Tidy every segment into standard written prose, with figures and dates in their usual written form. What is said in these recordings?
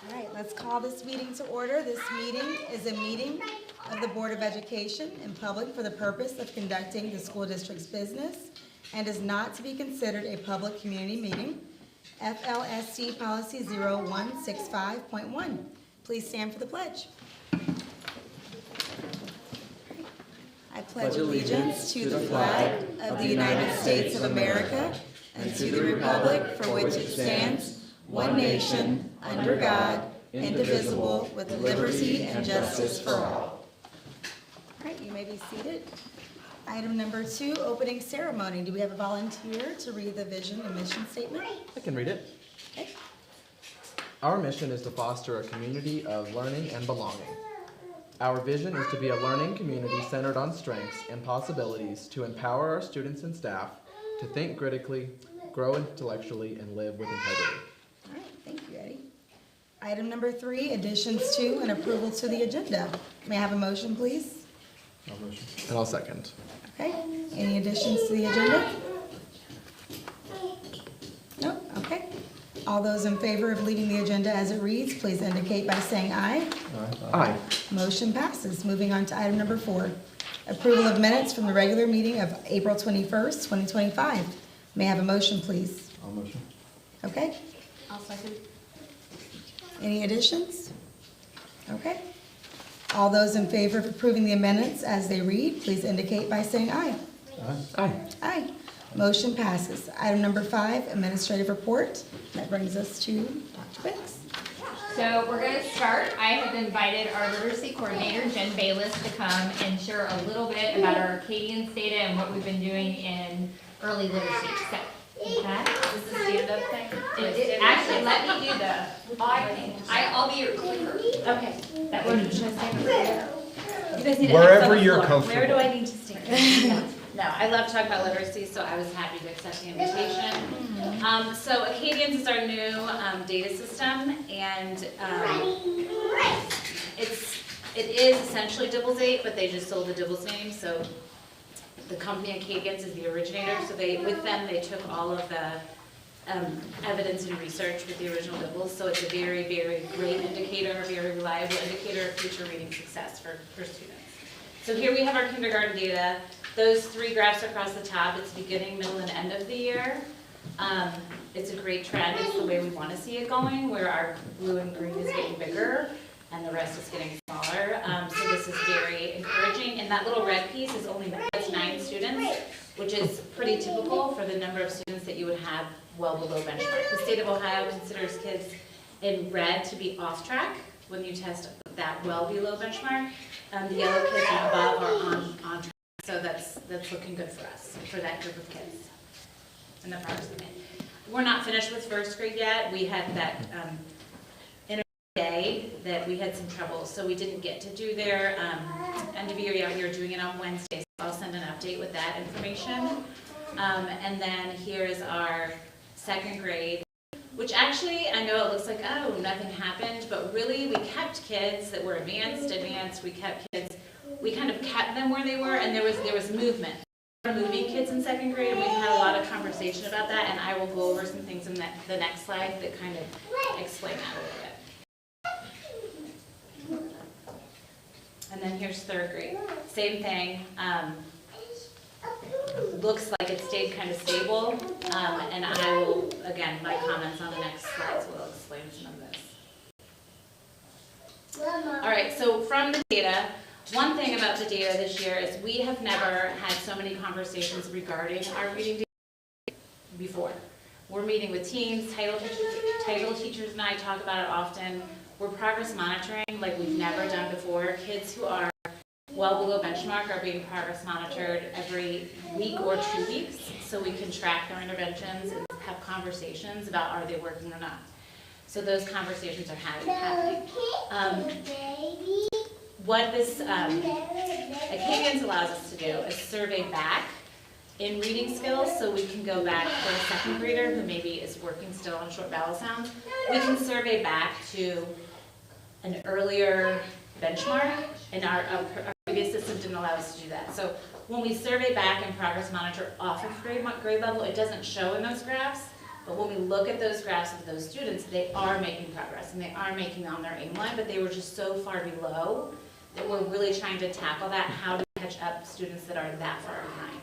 All right, let's call this meeting to order. This meeting is a meeting of the Board of Education in public for the purpose of conducting the school district's business and is not to be considered a public community meeting. FLSD Policy 0165.1. Please stand for the pledge. I pledge allegiance to the flag of the United States of America and to the republic for which it stands, one nation, under God, indivisible, with liberty and justice for all. All right, you may be seated. Item number 2, opening ceremony. Do we have a volunteer to read the vision and mission statement? I can read it. Okay. Our mission is to foster a community of learning and belonging. Our vision is to be a learning community centered on strengths and possibilities to empower our students and staff to think critically, grow intellectually, and live with integrity. All right, thank you, Eddie. Item number 3, additions to and approval to the agenda. May I have a motion, please? I'll motion. And I'll second. Okay, any additions to the agenda? No, okay. All those in favor of leaving the agenda as it reads, please indicate by saying aye. Aye. Motion passes. Moving on to item number 4, approval of minutes from the regular meeting of April 21st, 2025. May I have a motion, please? I'll motion. Okay, I'll second. any additions? Okay. All those in favor of approving the amendments as they read, please indicate by saying aye. Aye. Aye. Motion passes. Item number 5, administrative report. That brings us to Dr. Bix. So we're going to start. I have invited our literacy coordinator, Jen Bayless, to come and share a little bit about our Acadians data and what we've been doing in early literacy. So, okay. Is this a stand-up thing? Actually, let me do I'll be your clicker. Okay. That would You guys need to Wherever have some you're floor. comfortable. Where do I need to stand? No, I love talking about literacy, so I was happy to accept the invitation. So Acadians is our new data system, and it is essentially Dibble's 8, but they just sold the Dibble's name, so the company Acadians is the originator, so with them they took all of the evidence and research with the original Dibble's, so it's a very, very great indicator, very reliable indicator of future reading success for students. So here we have our kindergarten data. Those 3 graphs across the top, it's beginning, middle, and end of the year. It's a great trend. It's the way we want to see it going, where our blue and green is getting bigger and the rest is getting smaller. So this is very encouraging. And that little red piece is only 9 students, which is pretty typical for the number of students that you would have well below benchmark. The state of Ohio considers kids in red to be off track when you test that well below benchmark. The yellow kids above are on track. So that's looking good for us, for that group of kids and the progress we made. We're not finished with first grade yet. We had that day that we had some trouble, so we didn't get to do their end of year yet. We were doing it on Wednesday, so I'll send an update with that information. And then here's our second grade, which actually, I know it looks like, oh, nothing happened, but really we kept kids that were advanced. We kept kids, we kind of kept them where they were, and there was movement. We're moving kids in second grade, and we've had a lot of conversation about that, and I will go over some things in the next slide that kind of explain that a little bit. And then here's third grade. Same thing. Looks like it stayed kind of stable. And I will, again, my comments on the next slides will explain some of this. All right, so from the data, one thing about the data this year is we have never had so many conversations regarding our reading data before. We're meeting with teens, title teachers and I talk about it often. We're progress monitoring like we've never done before. Kids who are well below benchmark are being progress monitored every week or 2 weeks, so we can track their interventions and have conversations about are they working or not. So those conversations are happening. What this Acadians allows us to do is survey back in reading skills, so we can go back for a second grader who maybe is working still on short vowel sounds. We can survey back to an earlier benchmark, and our previous system didn't allow us to do that. So when we survey back and progress monitor off of grade level, it doesn't show in those graphs, But when we look at those graphs of those students, they are making progress and they are making on their aim line, but they were just so far below that we're really trying to tackle that. How to catch up students that are that far behind.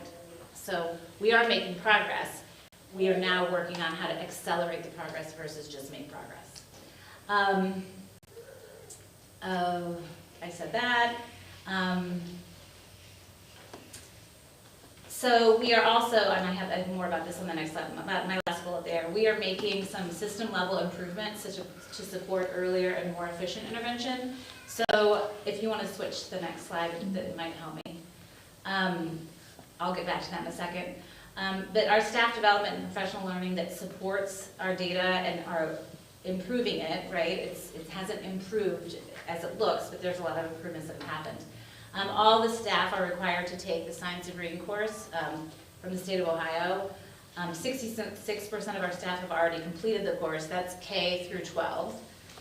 So we are making progress. We are now working on how to accelerate the progress versus just make progress. I said that. So we are also, and I have more about this on the next slide, my last bullet there, we are making some system level improvements to support earlier and more efficient intervention. So if you want to switch to the next slide, that might help me. I'll get back to that in a second. But our staff development and professional learning that supports our data and are improving it, right? It hasn't improved as it looks, but there's a lot of improvements that have happened. All the staff are required to take the science and reading course from the state of Ohio. 66% of our staff have already completed the course. That's K through 12,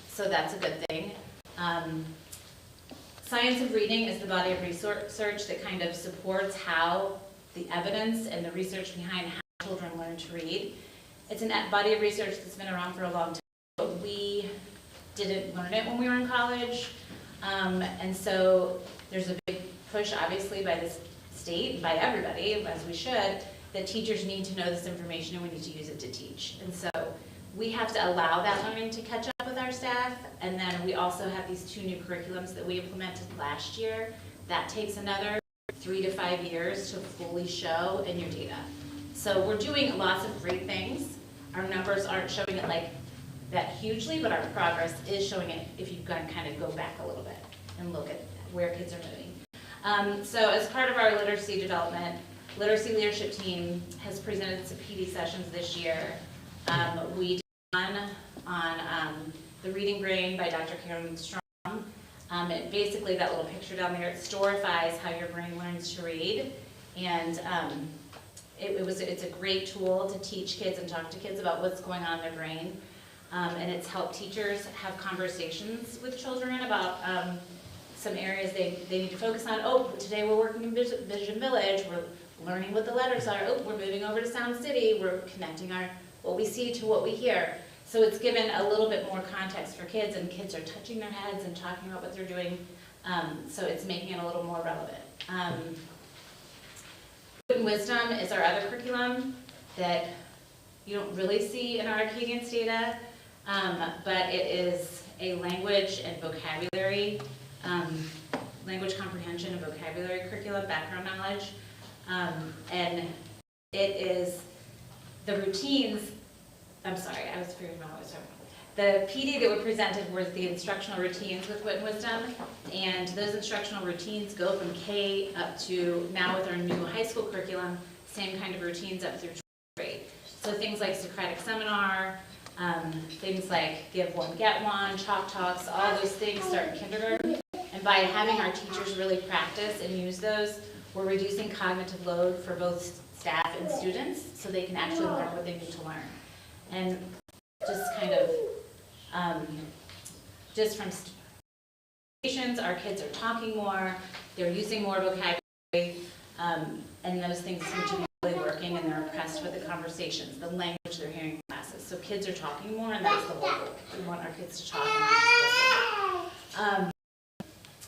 so that's a good thing. Science of reading is the body of research that kind of supports how the evidence and the research behind how children learn to read. It's a body of research that's been around for a long time, but we didn't learn it when we were in college. And so there's a big push, obviously, by the state, by everybody, as we should, that teachers need to know this information and we need to use it to teach. And so we have to allow that learning to catch up with our staff. And then we also have these 2 new curriculums that we implemented last year. That takes another 3 to 5 years to fully show in your data. So we're doing lots of great things. Our numbers aren't showing it like that hugely, but our progress is showing it if you can kind of go back a little bit and look at where kids are moving. So as part of our literacy development, literacy leadership team has presented some PD sessions this year. We did one on the reading brain by Dr. Karen Strong. Basically that little picture down there, it storifies how your brain learns to read. And it's a great tool to teach kids and talk to kids about what's going on in their brain. And it's helped teachers have conversations with children about some areas they need to focus on. Oh, today we're working in Vision Village, we're learning what the letters are. Oh, we're moving over to Sound City, we're connecting what we see to what we hear. So it's given a little bit more context for kids, and kids are touching their heads and talking about what they're doing, so it's making it a little more relevant. Wit and Wisdom is our other curriculum that you don't really see in our Acadians data, but it is a language and vocabulary, language comprehension and vocabulary curriculum, background knowledge, and it is the routines. I'm sorry, I was figuring out what I was talking about. The PD that we presented was the instructional routines with Wit and Wisdom, and those instructional routines go from K up to, now with our new high school curriculum, same kind of routines up through 12th grade. So things like Socratic Seminar, things like Give One, Get One, Chalk Talks, all those things start in kindergarten. And by having our teachers really practice and use those, we're reducing cognitive load for both staff and students so they can actually learn what they need to learn. And just kind of, just from stations, our kids are talking more, they're using more vocabulary, and those things seem to be really working, and they're impressed with the conversations, the language they're hearing in classes. So kids are talking more, and that's the whole goal. We want our kids to talk and not just listen.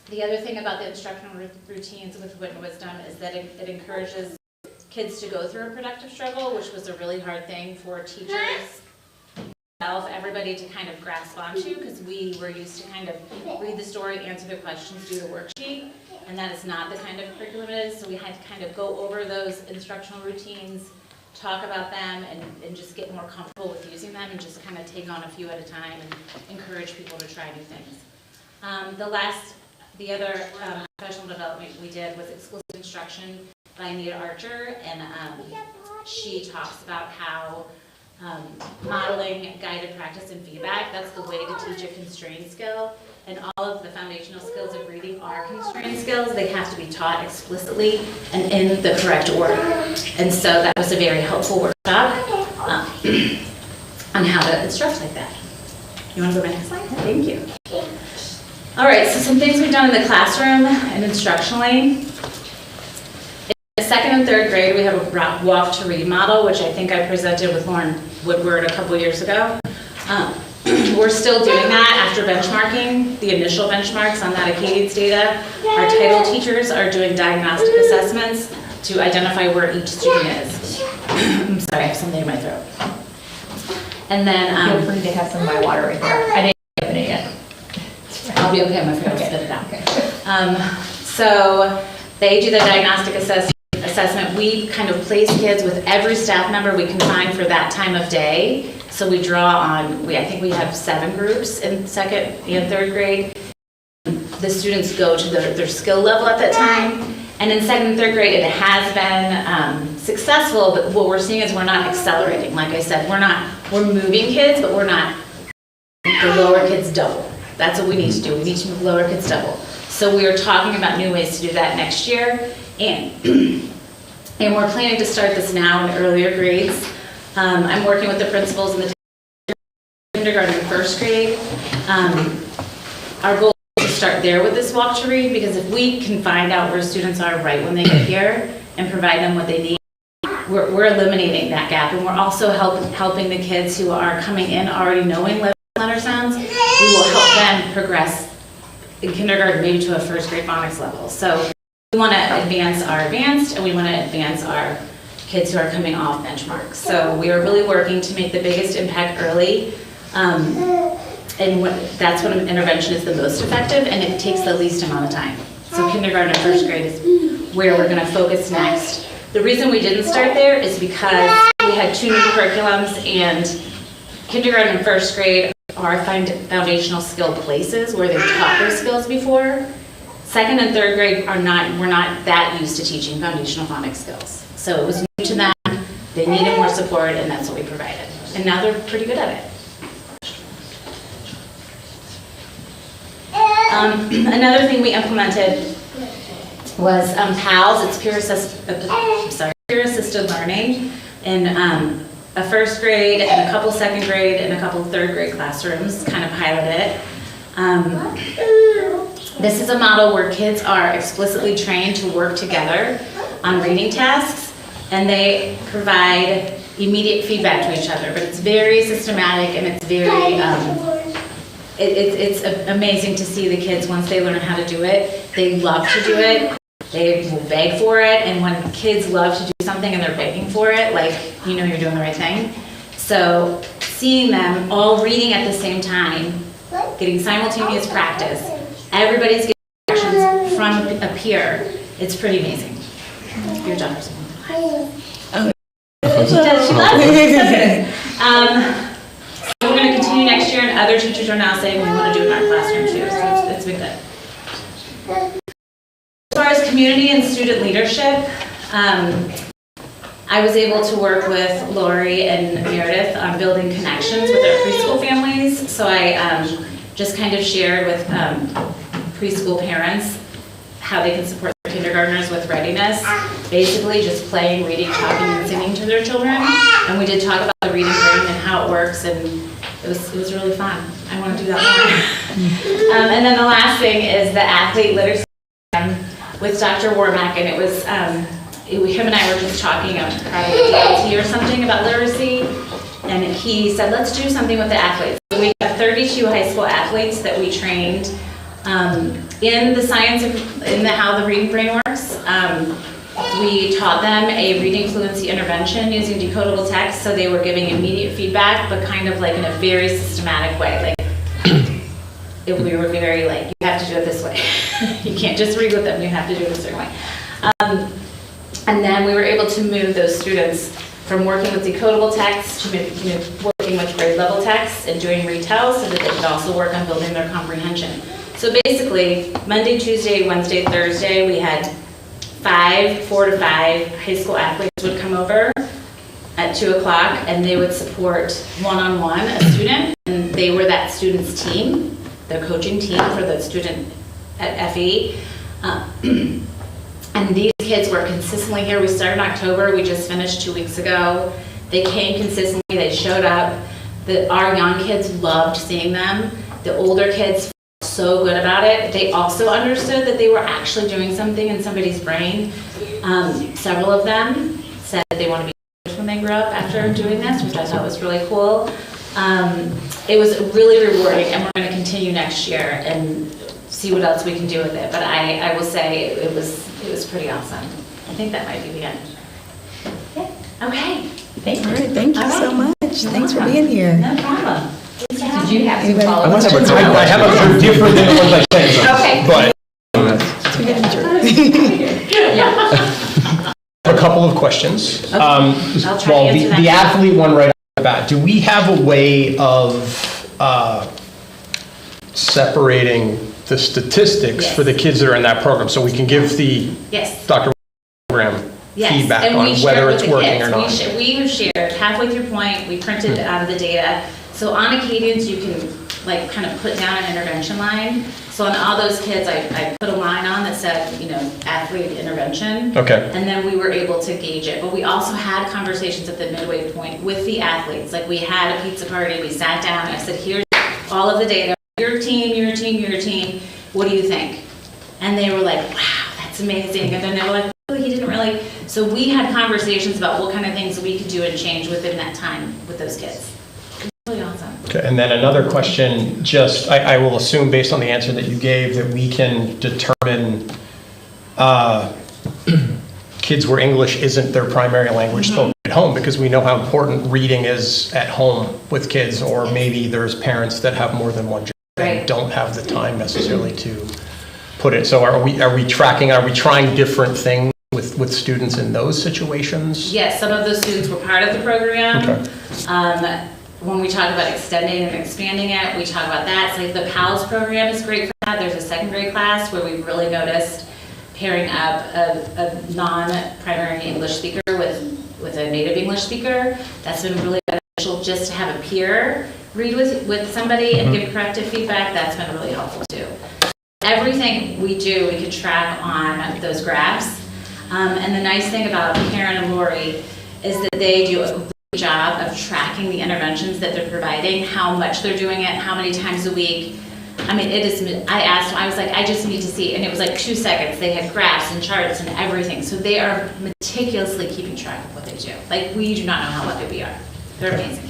The other thing about the instructional routines with Wit and Wisdom is that it encourages kids to go through a productive struggle, which was a really hard thing for teachers, everybody to kind of grasp onto, because we were used to kind of read the story, answer the questions, do the worksheet, and that is not the kind of curriculum it is. So we had to kind of go over those instructional routines, talk about them, and just get more comfortable with using them, and just kind of take on a few at a time and encourage people to try new things. The other professional development we did was explicit instruction by Anita Archer, and she talks about how modeling guided practice and feedback, that's the way to teach a constrained skill, and all of the foundational skills of reading are constrained skills. They have to be taught explicitly and in the correct order. And so that was a very helpful workshop on how to instruct like that. You want to go back to the slide? Thank you. All right, so some things we've done in the classroom and instructionally. second and third grade, we have a walk to read model, which I think I presented with Lauren Woodward a couple years ago. We're still doing that after benchmarking, the initial benchmarks on that Acadians data. Our title teachers are doing diagnostic assessments to identify where each student is. I'm sorry, I have something in my throat. And then Feel free to have some of my water right there. I didn't open it yet. I'll be okay, I'm afraid I'll Okay. spit it out. Okay. So they do the diagnostic assessment. We kind of place kids with every staff member we can find for that time of day. So we draw on, I think we have 7 groups in second and third grade. The students go to their skill level at that time. And in second and third grade, it has been successful, but what we're seeing is we're not accelerating. Like I said, we're moving kids, but we're not, the lower kids double. That's what we need to do. We need to move lower kids double. So we are talking about new ways to do that next year. And we're planning to start this now in earlier grades. I'm working with the principals in the kindergarten and first grade. Our goal is to start there with this walk to read, because if we can find out where students are right when they get here and provide them what they need, we're eliminating that gap. And we're also helping the kids who are coming in already knowing letter sounds. We will help them progress in kindergarten maybe to a first grade phonics level. So we want to advance our advanced, and we want to advance our kids who are coming off benchmarks. So we are really working to make the biggest impact early. And that's when intervention is the most effective, and it takes the least amount of time. So kindergarten and first grade is where we're going to focus next. The reason we didn't start there is because we had 2 new curriculums, and kindergarten and first grade are foundational skill places where they've taught those skills before. Second and third grade we're not that used to teaching foundational phonics skills. So it was new to them, they needed more support, and that's what we provided. And now they're pretty good at it. Another thing we implemented was PALS, it's peer assisted learning in a first grade and a couple second grade and a couple third grade classrooms, kind of piloted it. This is a model where kids are explicitly trained to work together on reading tasks, and they provide immediate feedback to each other, but it's very systematic, and it's very, it's amazing to see the kids once they learn how to do it. They love to do it. They will beg for it, and when kids love to do something and they're begging for it, like, you know you're doing the right thing. So seeing them all reading at the same time, getting simultaneous practice, everybody's getting directions from a peer, it's pretty amazing. Your daughter's She does, she loves it. So we're going to continue next year, and other teachers are now saying we want to do it in our classroom too, so it's been good. As far as community and student leadership, I was able to work with Lori and Meredith on building connections with our preschool families. So I just kind of shared with preschool parents how they can support their kindergartners with readiness. Basically just playing, reading, talking, and singing to their children. And we did talk about the reading brain and how it works, and it was really fun. I want to do that more. And then the last thing is the athlete literacy with Dr. Warmack, and it was, him and I were just talking about probably DLT or something about literacy, and he said, let's do something with the athletes. So we have 32 high school athletes that we trained in the science of how the reading brain works. We taught them a reading fluency intervention using decodable text, so they were giving immediate feedback, but kind of like in a very systematic way. Like we were very like, you have to do it this way. You can't just read with them, you have to do it a certain way. And then we were able to move those students from working with decodable text to working with grade level text and doing retells so that they could also work on building their comprehension. So basically, Monday, Tuesday, Wednesday, Thursday, we had 4 to 5 high school athletes would come over at 2 o'clock, and they would support one-on-one a student, and they were that student's team, their coaching team for the student at FE. And these kids were consistently here. We started in October, we just finished 2 weeks ago. They came consistently, they showed up. Our young kids loved seeing them. The older kids felt so good about it. They also understood that they were actually doing something in somebody's brain. Several of them said they want to be when they grow up after doing this, which I thought was really cool. It was really rewarding, and we're going to continue next year and see what else we can do with it. But I will say it was pretty awesome. I think that might be the end. Yeah. Okay. Thank All you. right, thank you All so right. much. You're Thanks for welcome. being here. No problem. Did you have some Anybody? I follow-up? must have a couple I have a different than the ones I said. Okay. But To get injured. Yeah. a couple of questions. Okay. I'll try to Well, answer the that. athlete one right off the bat, do we have a way of separating the statistics Yes. for the kids that are in that program? So we can give the Yes. Dr. program Yes, feedback and on we shared whether with it's the working kids. or not. We have shared halfway through point, we printed the data. So on Acadians, you can like kind of put down an intervention line. So on all those kids, I put a line on that said, athlete intervention. Okay. And then we were able to gauge it. But we also had conversations at the midway point with the athletes. Like we had a pizza party, we sat down, and I said, here's all of the data. Your team, your team, your team. What do you think? And they were like, wow, that's amazing. And then they were like, oh, he didn't really. So we had conversations about what kind of things we could do and change within that time with those kids. It was really awesome. Okay, and then another question, just, I will assume based on the answer that you gave, that we can determine kids where English isn't their primary language spoken at home, because we know how important reading is at home with kids, or maybe there's parents that have more than one job and Right. don't have the time necessarily to put it. So are we trying different things with students in those situations? Yes, some of those students were part of the program. Okay. When we talk about extending and expanding it, we talk about that. So like the PALS program is great for that. There's a second grade class where we've really noticed pairing up a non-primary English speaker with a native English speaker. That's been really beneficial, just to have a peer read with somebody and give corrective feedback. That's been really helpful too. Everything we do, we can track on those graphs. And the nice thing about Karen and Lori is that they do a great job of tracking the interventions that they're providing, how much they're doing it, how many times a week. I mean, I asked them, I was like, I just need to see, and it was like 2 seconds. They had graphs and charts and everything. So they are meticulously keeping track of what they do. Like, we do not know how lucky we are. They're amazing.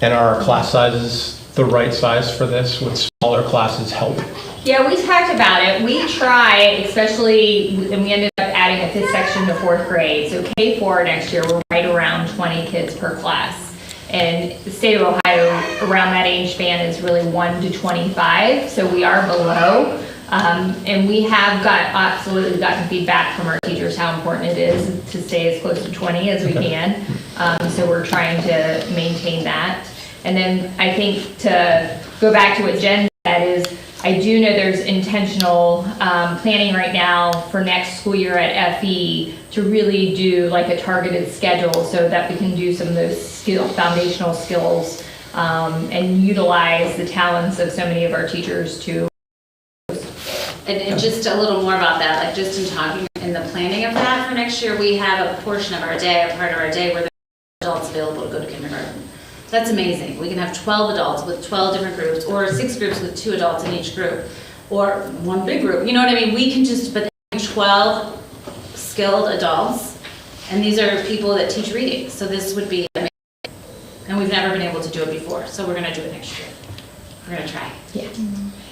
And are our class sizes the right size for this? Would smaller classes help? Yeah, we talked about it. We try, especially, and we ended up adding a fifth section to fourth grade. So K4 next year, we're right around 20 kids per class. And the state of Ohio, around that age span is really 1 to 25. So we are below. And we have absolutely gotten feedback from our teachers how important it is to stay as close to 20 as we can. So we're trying to maintain that. And then I think to go back to what Jen said is, I do know there's intentional planning right now for next school year at FE to really do like a targeted schedule so that we can do some of those foundational skills and utilize the talents of so many of our teachers to. And just a little more about that, like just in talking in the planning of that for next year, we have a portion of our day, a part of our day where there are adults available to go to kindergarten. That's amazing. We can have 12 adults with 12 different groups, or 6 groups with 2 adults in each group, or one big group. You know what I mean? We can but 12 skilled adults, and these are people that teach reading. So this would be amazing. And we've never been able to do it before, so we're gonna do it next year. We're gonna try. Yeah.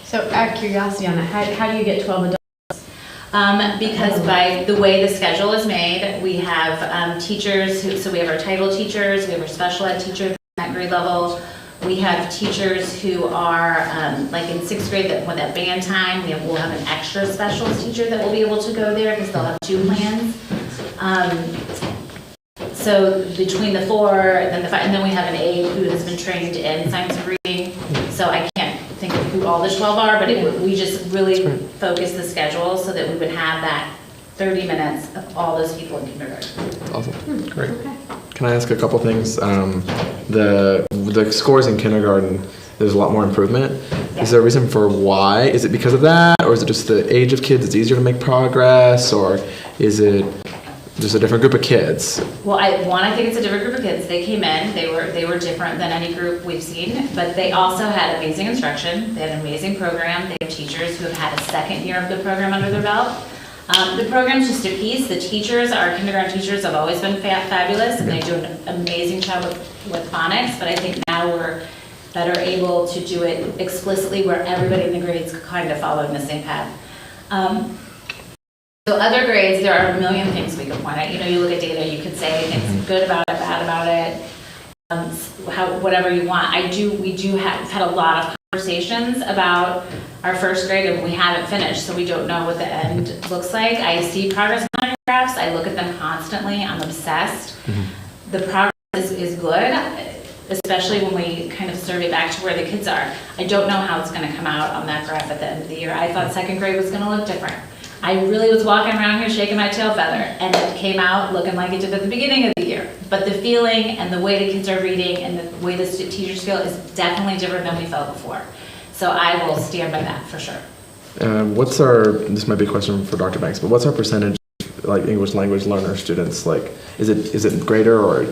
So out of curiosity on that, how do you get 12 adults? Because by the way the schedule is made, we have teachers, so we have our title teachers, we have our special ed teachers at grade level. We have teachers who are, like in 6th grade, that when that band time, we'll have an extra specialist teacher that will be able to go there because they'll have 2 plans. So between the 4 and then the 5, and then we have an aide who has been trained in science of reading. So I can't think of who all the 12 are, but we just really focus the schedule so that we would have that 30 minutes of all those people in kindergarten. Awesome. Great. Can I ask a couple things? The scores in kindergarten, there's a lot more improvement. Yeah. Is there a reason for why? Is it because of that, or is it just the age of kids? It's easier to make progress, or is it Just a different group of kids. Well, I think it's a different group of kids. They came in, they were different than any group we've seen, but they also had amazing instruction. They had an amazing program. They have teachers who have had a second year of the program under their belt. The program's just a piece. The teachers, our kindergarten teachers, have always been fabulous, and they do an amazing job with phonics, but I think now we're better able to do it explicitly where everybody in the grades kind of following the same path. So other grades, there are a million things we could point at. You know, you look at data, you could say it's good about it, bad about it, whatever you want. We have had a lot of conversations about our first grade, and we haven't finished, so we don't know what the end looks like. I see progress monitor graphs. I look at them constantly. I'm obsessed. The progress is good, especially when we kind of survey back to where the kids are. I don't know how it's going to come out on that graph at the end of the year. I thought second grade was going to look different. I really was walking around here shaking my tail feather, and it came out looking like it did at the beginning of the year. But the feeling and the way the kids are reading and the way the teachers feel is definitely different than we felt before. So I will stand by that for sure. This might be a question for Dr. Banks, but what's our percentage, like English language learner students? Like, is it greater or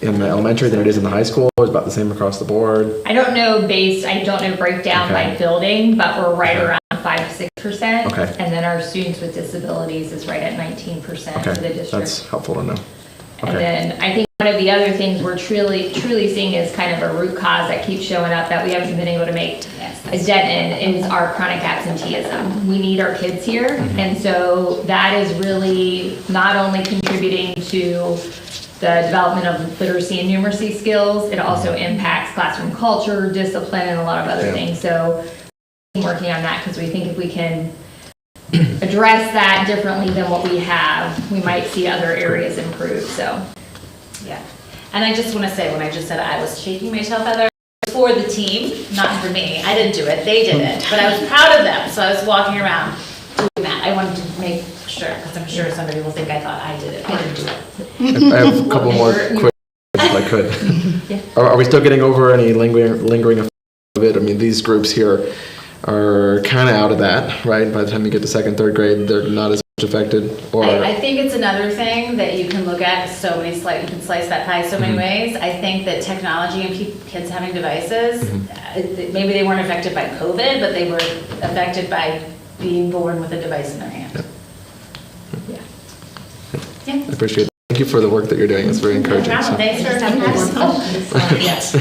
in the elementary than it is in the high school? Or is it about the same across the board? I don't know breakdown by building, but we're right around 5 to 6%. Okay. And then our students with disabilities is right at 19% for the district. That's helpful to know. Okay. And then I think one of the other things we're truly seeing is kind of a root cause that keeps showing up that we haven't been able to make a dent in is our chronic absenteeism. We need our kids here, and so that is really not only contributing to the development of literacy and numeracy skills, it also impacts classroom culture, discipline, and a lot of other things. So we're working on that because we think if we can address that differently than what we have, we might see other areas improve. So, yeah. And I just want to say, when I just said I was shaking my tail feather, for the team, not for me. I didn't do it, they did it. But I was proud of them, so I was walking around doing that. I wanted to make sure, because I'm sure somebody will think I thought I did it. I didn't do it. I have a couple more quick if I could. Yeah. Are we still getting over any lingering effects of it? I mean, these groups here are kind of out of that, right? By the time you get to second, third grade, they're not as much affected. Or I think it's another thing that you can look at you can slice that pie so many ways. I think that technology and kids having devices, maybe they weren't affected by COVID, but they were affected by being born with a device in their hand. I appreciate it. Thank you for the work that you're doing. It's very encouraging. No problem. Thanks for having us. Yes.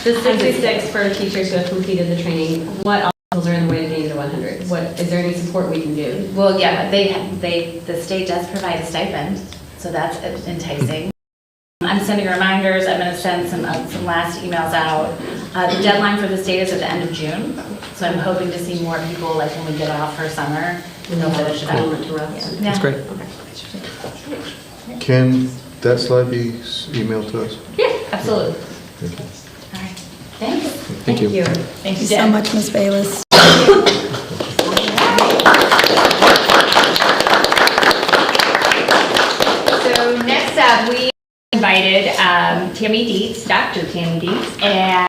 The 66 for teachers who have completed the training, what obstacles are in the way to getting to 100? Is there any support we can do? Well, yeah, the state does provide a stipend, so that's enticing. I'm sending reminders. I'm going to send some last emails out. The deadline for the state is at the end of June, so I'm hoping to see more people, like when we get off for summer, and they'll finish it out. Yeah. That's great. Can that slide be emailed to us? yeah, absolutely. Thank you. All right. Thanks. Thank you. Thank you, So Jen. much, Ms. Bayless. So next up, we invited Tammy Dietz, Dr. Tammy Dietz, and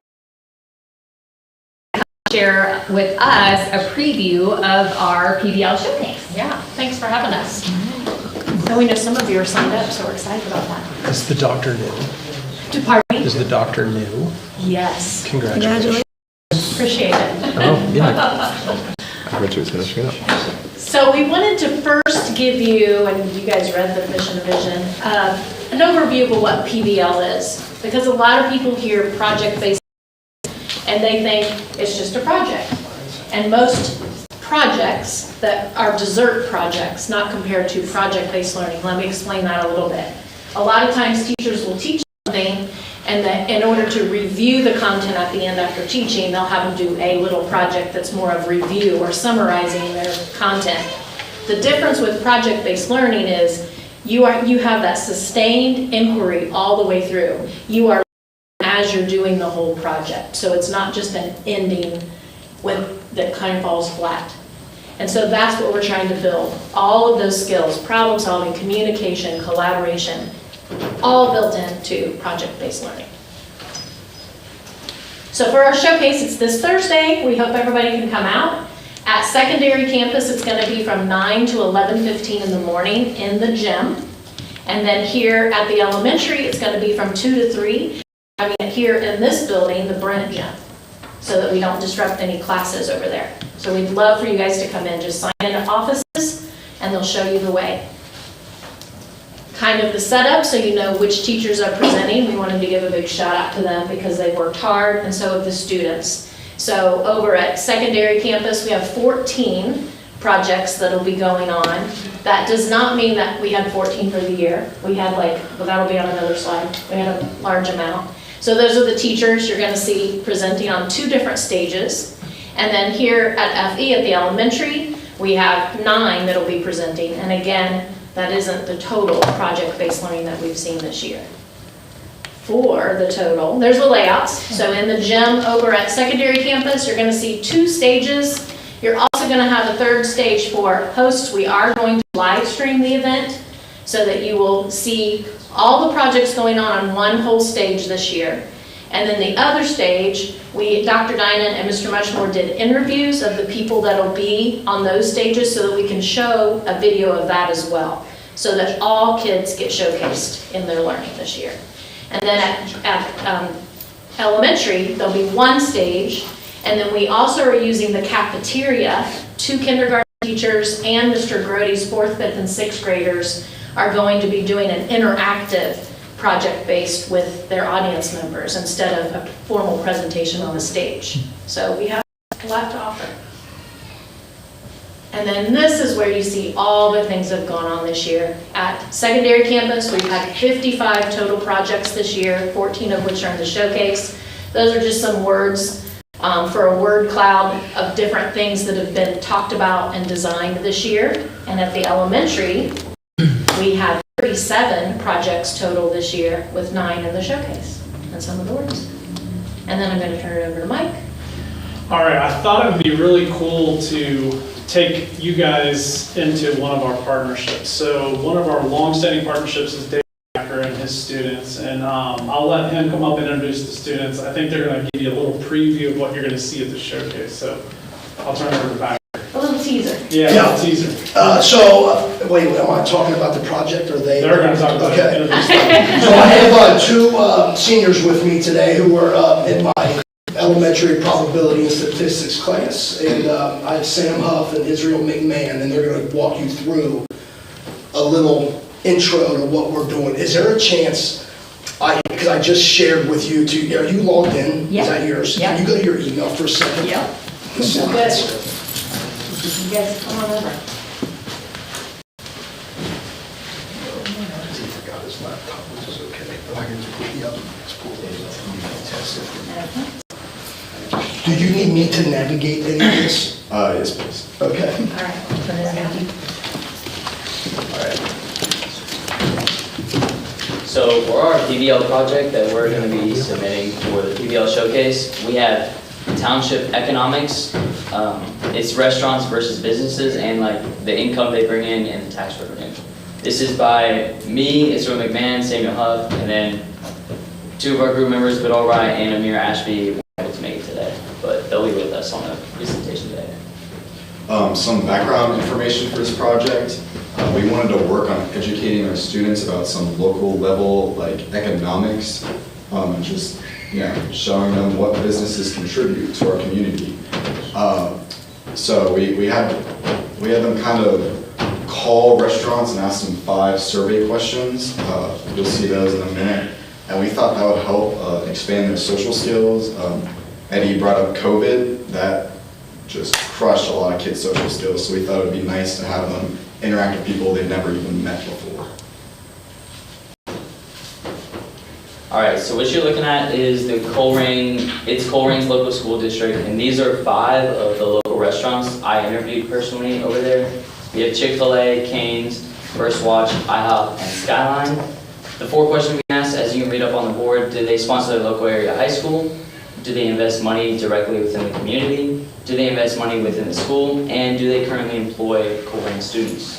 share with us a preview of our PBL showcase. Yeah, thanks for having us. So we know some of you are signed up, so we're excited about that. Is the doctor new? Pardon me? Is the doctor new? Yes, Congratulations. appreciate it. Oh, yeah. I bet you was finishing up. So we wanted to first give you, and you guys read the mission and vision, an overview of what PBL is. Because a lot of people hear project-based and they think it's just a project. And most projects that are dessert projects, not compared to project-based learning. Let me explain that a little bit. A lot of times teachers will teach something, and that in order to review the content at the end after teaching, they'll have them do a little project that's more of review or summarizing their content. The difference with project-based learning is you have that sustained inquiry all the way through. You are as you're doing the whole project. So it's not just an ending that kind of falls flat. And so that's what we're trying to build. All of those skills, problem solving, communication, collaboration, all built into project-based learning. So for our showcase, it's this Thursday. We hope everybody can come out. At secondary campus, it's going to be from 9 to 11:15 in the morning in the gym. And then here at the elementary, it's going to be from 2 to 3. I mean, here in this building, the Brent Gym, so that we don't disrupt any classes over there. So we'd love for you guys to come in, just sign into offices, and they'll show you the way. Kind of the setup, so you know which teachers are presenting. We wanted to give a big shout out to them because they worked hard, and so have the students. So over at secondary campus, we have 14 projects that'll be going on. That does not mean that we had 14 for the year. We had well, that'll be on another slide. We had a large amount. So those are the teachers you're gonna see presenting on 2 different stages. And then here at FE, at the elementary, we have 9 that'll be presenting. And again, that isn't the total project-based learning that we've seen this year. For the total, there's the layouts. So in the gym over at secondary campus, you're gonna see 2 stages. You're also gonna have a 3rd stage for hosts. We are going to live stream the event so that you will see all the projects going on one whole stage this year. And then the other stage, Dr. Dinan and Mr. Mushmore did interviews of the people that'll be on those stages so that we can show a video of that as well, so that all kids get showcased in their learning this year. And then at elementary, there'll be 1 stage, and then we also are using the cafeteria. 2 kindergarten teachers and Mr. Grody's 4th, 5th, and 6th graders are going to be doing an interactive project-based with their audience members instead of a formal presentation on the stage. So we have a lot to offer. And then this is where you see all the things that have gone on this year. At secondary campus, we've had 55 total projects this year, 14 of which are in the showcase. Those are just some words for a word cloud of different things that have been talked about and designed this year. And at the elementary, we had 37 projects total this year with 9 in the showcase and some of the words. And then I'm going to turn it over to Mike. All right, I thought it would be really cool to take you guys into one of our partnerships. So one of our long-standing partnerships is Dave Backer and his students, and I'll let him come up and introduce the students. I think they're going to give you a little preview of what you're going to see at the showcase. So I'll turn it over to Backer. A little teaser. Yeah, a teaser. Wait, am I talking about the project or they? They're going to talk about Okay. it. Introduce them. So I have 2 seniors with me today who were in my elementary probability and statistics class. And I have Sam Huff and Israel McMahon, and they're going to walk you through a little intro to what we're doing. Is there a chance, because I just shared with you, are you logged in? Yeah. Is that yours? Yeah. Can you go to your email for a second? Yep. The slides. You guys come on over. He forgot his laptop, which is okay. Yep. Do you need me to navigate any of this? Yes, please. Okay. All right, I'll put it in. So for our PBL project that we're going to be submitting for the PBL showcase, we have township economics. It's restaurants versus businesses and the income they bring in and the tax revenue. This is by me, Israel McMahon, Samuel Huff, and then 2 of our group members, Vidal Wright and Amir Ashby, weren't able to make it today, but they'll be with us on the presentation today. Some background information for this project. We wanted to work on educating our students about some local level economics, and just showing them what businesses contribute to our community. So we had them kind of call restaurants and ask them 5 survey questions. You'll see those in a minute. And we thought that would help expand their social skills. Eddie brought up COVID. That just crushed a lot of kids' social skills. So we thought it would be nice to have them interact with people they've never even met before. All right, so what you're looking at is the Colerain, it's Colerain's local school district, and these are 5 of the local restaurants I interviewed personally over there. We have Chick-fil-A, Cane's, First Watch, IHOP, and Skyline. The 4 questions we asked, as you can read up on the board: do they sponsor their local area high school? Do they invest money directly within the community? Do they invest money within the school? And do they currently employ Colerain students?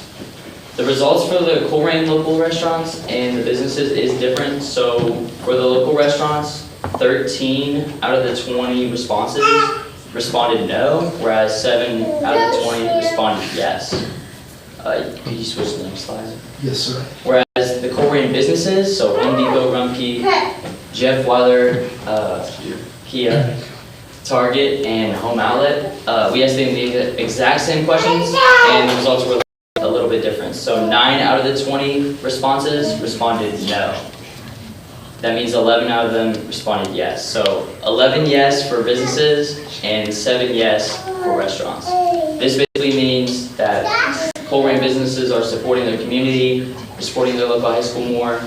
The results for the Colerain local restaurants and the businesses is different. So for the local restaurants, 13 out of the 20 responses responded no, whereas 7 out of the 20 responded yes. Could you switch to the next slide? Yes, sir. Whereas the Colerain businesses, so Home Depot, Rumpke, Jeff Weiler, Kia, Target, and Home Outlet. We asked them the exact same questions, and the results were a little bit different. So 9 out of the 20 responses responded no. That means 11 out of them responded yes. So 11 yes for businesses and 7 yes for restaurants. This basically means that Colerain businesses are supporting their community, supporting their local high school more,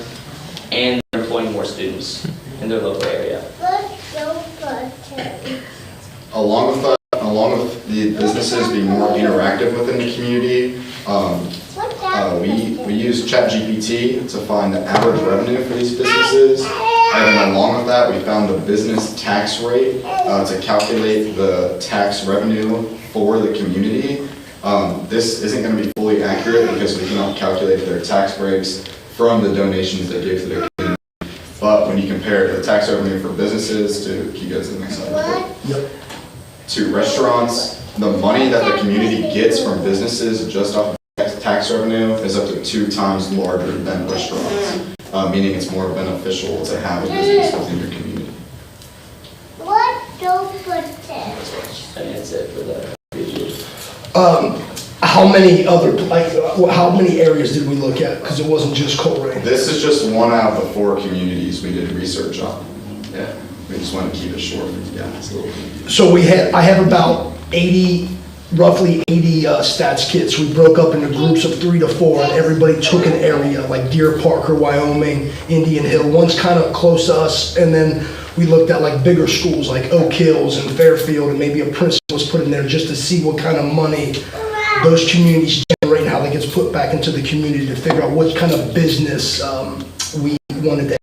and they're employing more students in their local area. Along with the businesses being more interactive within the community, we use ChatGPT to find the average revenue for these businesses. And then along with that, we found the business tax rate to calculate the tax revenue for the community. This isn't going to be fully accurate because we cannot calculate their tax breaks from the donations they give to their community. But when you compare the tax revenue for businesses to, can you go to the next slide? Yep. To restaurants, the money that the community gets from businesses just off of tax revenue is up to 2 times larger than restaurants, meaning it's more beneficial to have a business within your community. And that's it for the review. How many other, how many areas did we look at? Because it wasn't just Colerain. This is just one out of the 4 communities we did research on. Yeah, we just want to keep it short for you guys. So I have about 80, roughly 80 stats kits. We broke up into groups of 3 to 4, and everybody took an area, like Deer Park or Wyoming, Indian Hill. One's kind of close to us, and then we looked at like bigger schools like Oak Hills and Fairfield, and maybe a Princeton was put in there just to see what kind of money those communities generate and how that gets put back into the community to figure out what kind of business we wanted to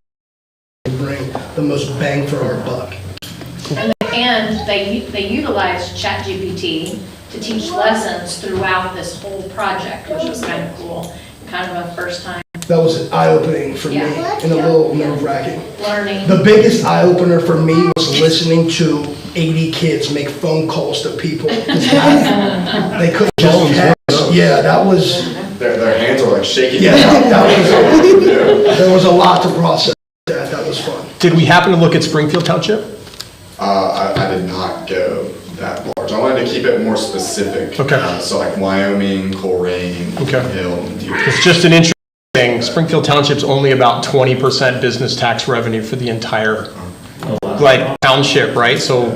bring the most bang for our buck. And they utilized ChatGPT to teach lessons throughout this whole project, which was kind of cool, kind of a first time That was eye-opening for me and a little nerve-wracking. learning. The biggest eye-opener for me was listening to 80 kids make phone calls to people. They couldn't just text. Yeah, that was... Their hands are like shaking. Yeah, there was a lot to process. That was fun. Did we happen to look at Springfield Township? I did not go that large. I wanted to keep it more specific. Okay. So like Wyoming, Colerain, Hill, and Deer. It's just an interesting thing. Springfield Township's only about 20% business tax revenue for the entire township, right? So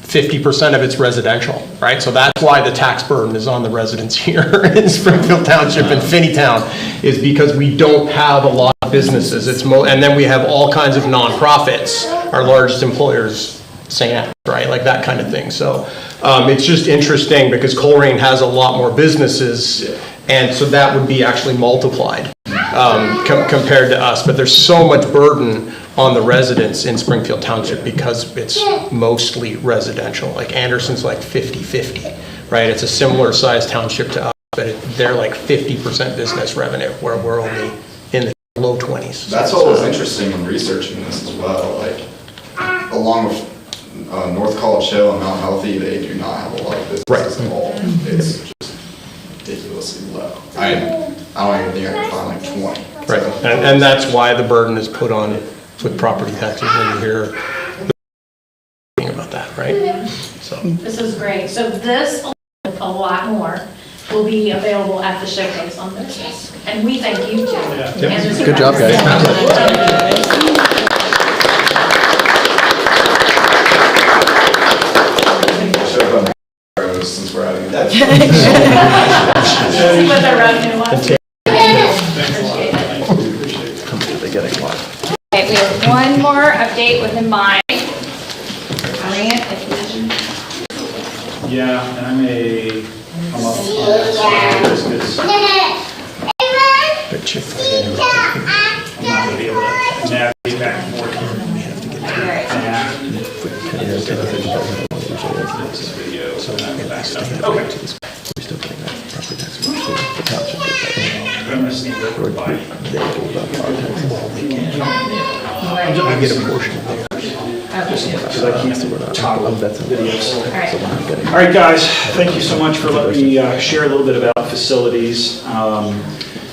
50% of it's residential, right? So that's why the tax burden is on the residents here in Springfield Township and Finneytown, is because we don't have a lot of businesses. And then we have all kinds of nonprofits, our largest employers, St. right? Like that kind of thing. So it's just interesting because Colerain has a lot more businesses, and so that would be actually multiplied compared to us. But there's so much burden on the residents in Springfield Township because it's mostly residential. Like Anderson's like 50-50, right? It's a similar sized township to us, but they're like 50% business revenue, where we're only in the low 20s. That's what was interesting in researching this as well. Like, along with North College Hill and Mount Healthy, they do not have a lot of businesses at all. It's just ridiculously low. I don't even think I can find like 20. Right, and that's why the burden is put on with property taxes when you hear about that, right? So This is great. So this, a lot more, will be available at the showcase on Thursdays. And we thank you too. Yep. Good job, guys. Since we're adding that. See what the revenue was. Okay, we have one more update within my grant. Yeah, and I may come up with that. but Chick-fil-A, I'm not gonna be able to navigate back and forth. Okay. I'm gonna just need to provide. we get a portion of theirs. All right, guys, thank you so much for letting me share a little bit about facilities.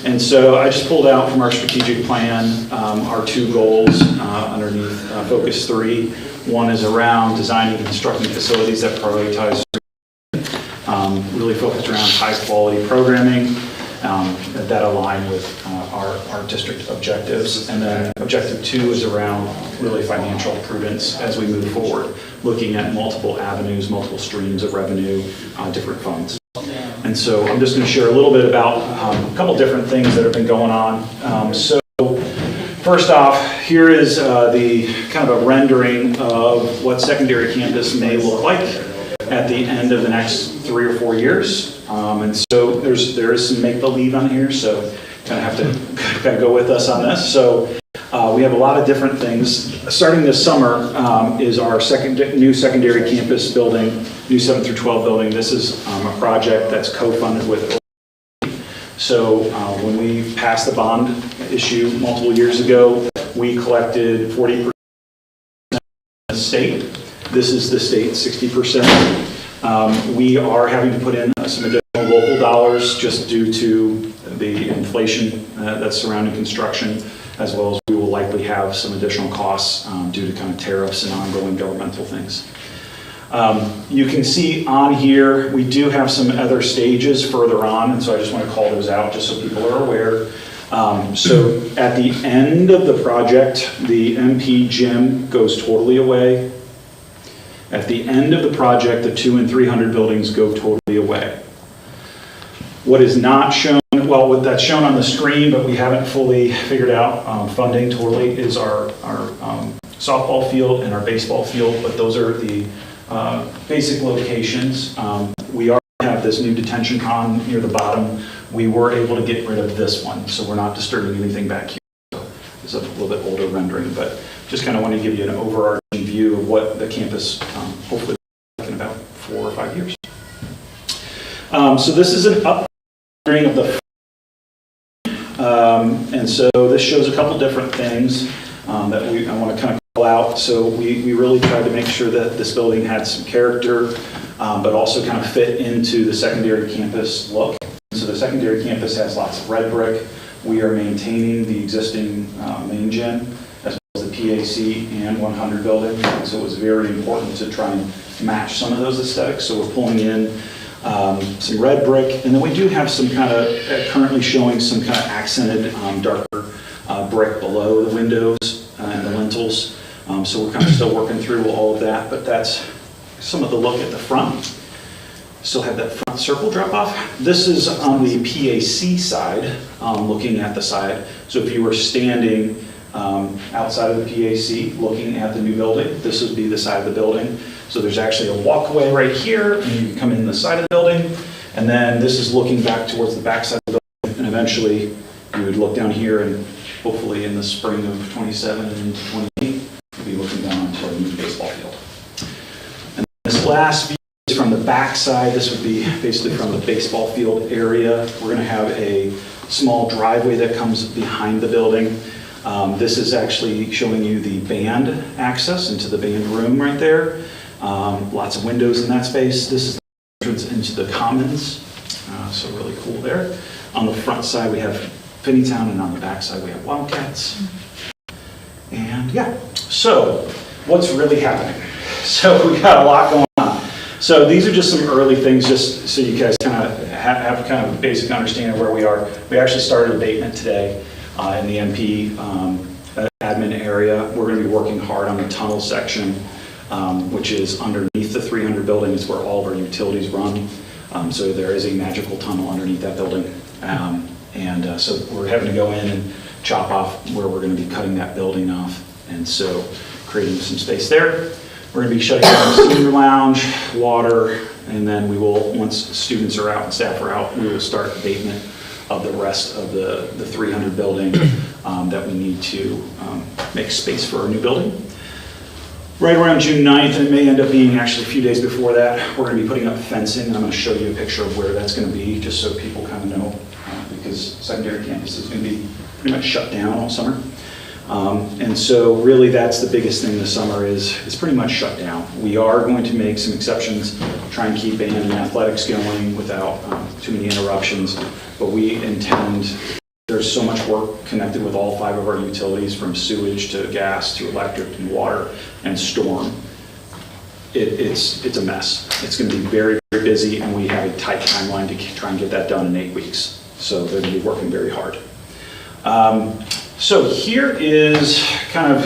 And so I just pulled out from our strategic plan our 2 goals underneath Focus 3. One is around designing and constructing facilities that prioritize really focused around high-quality programming that align with our district objectives. And then objective 2 is around really financial prudence as we move forward, looking at multiple avenues, multiple streams of revenue, different funds. And so I'm just going to share a little bit about a couple different things that have been going on. So first off, here is the kind of a rendering of what secondary campus may look like at the end of the next 3 or 4 years. And so there is some make-believe on here, so kind of have to kind of go with us on this. So we have a lot of different things. Starting this summer is our new secondary campus building, new 7 through 12 building. This is a project that's co-funded with. So when we passed the bond issue multiple years ago, we collected 40% of the state. This is the state, 60%. We are having to put in some additional local dollars just due to the inflation that's surrounding construction, as well as we will likely have some additional costs due to kind of tariffs and ongoing governmental things. You can see on here, we do have some other stages further on, and so I just want to call those out just so people are aware. So at the end of the project, the MP gym goes totally away. At the end of the project, the 200 and 300 buildings go totally away. What is not shown, well, what that's shown on the screen, but we haven't fully figured out funding totally, is our softball field and our baseball field, but those are the basic locations. We already have this new detention pond near the bottom. We were able to get rid of this one, so we're not disturbing anything back here. So it's a little bit older rendering, but just kind of want to give you an overarching view of what the campus hopefully will be in about 4 or 5 years. So this is an up rendering of the and so this shows a couple different things that I want to kind of call out. So we really tried to make sure that this building had some character, but also kind of fit into the secondary campus look. So the secondary campus has lots of red brick. We are maintaining the existing main gym, as well as the PAC and 100 building. And so it was very important to try and match some of those aesthetics. So we're pulling in some red brick, and then we do have some kind of, currently showing some kind of accented darker brick below the windows and the lintels. So we're kind of still working through all of that, but that's some of the look at the front. Still have that front circle drop off. This is on the PAC side, looking at the side. So if you were standing outside of the PAC looking at the new building, this would be the side of the building. So there's actually a walkway right here, and you can come in the side of the building, and then this is looking back towards the back side of the building, and eventually you would look down here, and hopefully in the spring of 27 and into 28, you'll be looking down onto our new baseball field. And this last view is from the back side. This would be basically from the baseball field area. We're going to have a small driveway that comes behind the building. This is actually showing you the band access into the band room right there. Lots of windows in that space. This is the entrance into the commons, so really cool there. On the front side we have Finneytown, and on the back side we have Wildcats. And yeah, so what's really happening? So we got a lot going on. So these are just some early things, just so you guys kind of have kind of a basic understanding of where we are. We actually started abatement today in the MP admin area. We're going to be working hard on the tunnel section, which is underneath the 300 building, is where all of our utilities run. So there is a magical tunnel underneath that building. So we're having to go in and chop off where we're going to be cutting that building off. And so creating some space there. We're going to be shutting down the senior lounge, water, and then we will, once students are out and staff are out, we will start abatement of the rest of the 300 building that we need to make space for our new building. Right around June 9th, and it may end up being actually a few days before that, we're going to be putting up fencing, and I'm going to show you a picture of where that's going to be, just so people kind of know, because secondary campus is going to be pretty much shut down all summer. And so really that's the biggest thing this summer is pretty much shut down. We are going to make some exceptions, try and keep band and athletics going without too many interruptions, but we intend there's so much work connected with all 5 of our utilities, from sewage to gas to electric and water and storm. It's a mess. It's going to be very, very busy, and we have a tight timeline to try and get that done in 8 weeks. So they're going to be working very hard. So here is kind of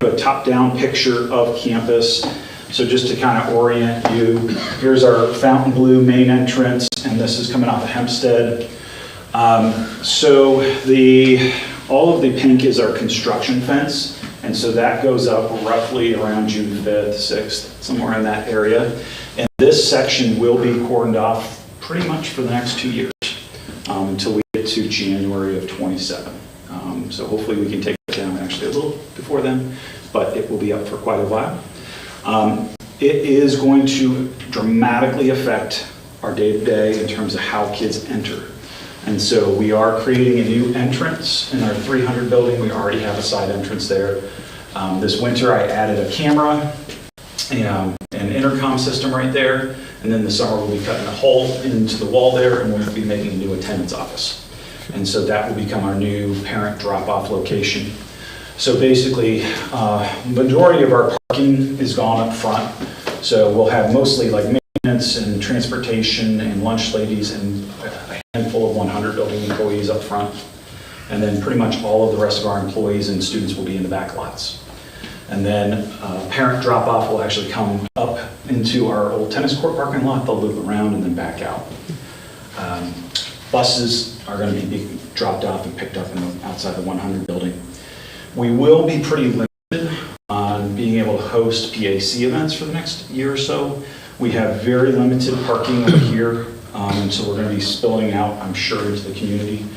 a top-down picture of campus. So just to kind of orient you, here's our Fontainebleau main entrance, and this is coming off of Hempstead. So all of the pink is our construction fence, and so that goes up roughly around June 5th, 6th, somewhere in that area. And this section will be cordoned off pretty much for the next 2 years, until we get to January of 27. So hopefully we can take it down actually a little before then, but it will be up for quite a while. It is going to dramatically affect our day-to-day in terms of how kids enter. And so we are creating a new entrance in our 300 building. We already have a side entrance there. This winter I added a camera and an intercom system right there. And then this summer we'll be cutting a hole into the wall there, and we'll be making a new attendance office. And so that will become our new parent drop-off location. So basically, majority of our parking is gone up front. So we'll have mostly like maintenance and transportation and lunch ladies and a handful of 100 building employees up front. And then pretty much all of the rest of our employees and students will be in the back lots. And then parent drop-off will actually come up into our old tennis court parking lot. They'll loop around and then back out. Buses are going to be dropped off and picked up outside the 100 building. We will be pretty limited on being able to host PAC events for the next year or so. We have very limited parking over here, and so we're going to be spilling out, I'm sure, into the community.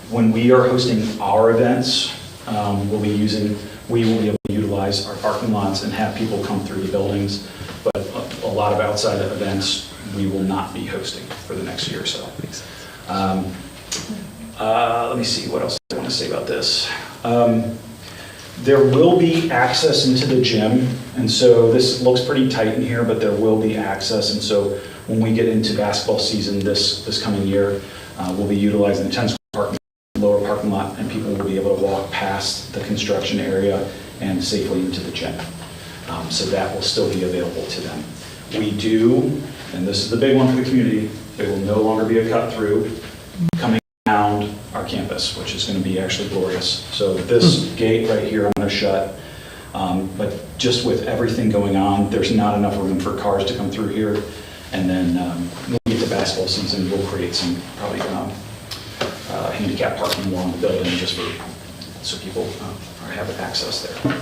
When we are hosting our events, we will be able to utilize our parking lots and have people come through the buildings, but a lot of outside events we will not be hosting for the next year or so. Let me see, what else do I want to say about this? There will be access into the gym, and so this looks pretty tight in here, but there will be access, and so when we get into basketball season this coming year, we'll be utilizing the tennis court lower parking lot, and people will be able to walk past the construction area and safely into the gym. So that will still be available to them. We do, and this is the big one for the community, there will no longer be a cut through coming around our campus, which is going to be actually glorious. So this gate right here I'm going to shut, but just with everything going on, there's not enough room for cars to come through here. And then when we get to basketball season, we'll create some probably handicap parking along the building just so people have access there.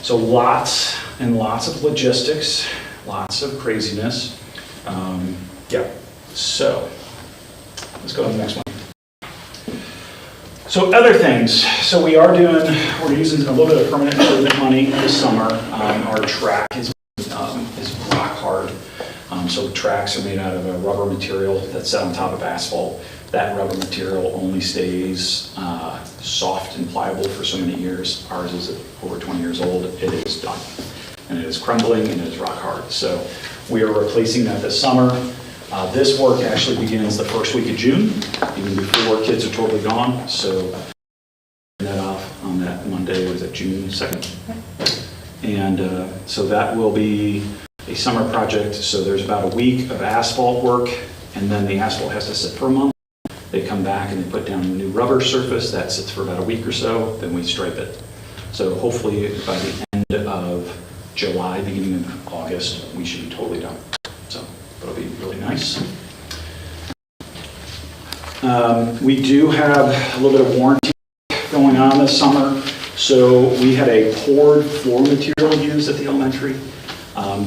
So lots and lots of logistics, lots of craziness. Yeah, so let's go to the next one. So other things, so we're using a little bit of permanent improvement money this summer. Our track is rock hard. So the tracks are made out of a rubber material that's set on top of asphalt. That rubber material only stays soft and pliable for so many years. Ours is over 20 years old. It is done. And it is crumbling and it is rock hard. So we are replacing that this summer. This work actually begins the first week of June, even before kids are totally gone. So that off on that Monday, was it June 2nd? And so that will be a summer project. So there's about a week of asphalt work, and then the asphalt has to sit for a month. They come back and they put down a new rubber surface that sits for about a week or so, then we stripe it. So hopefully by the end of July, beginning of August, we should be totally done. So it'll be really nice. We do have a little bit of warranty going on this summer. So we had a poured floor material used at the elementary.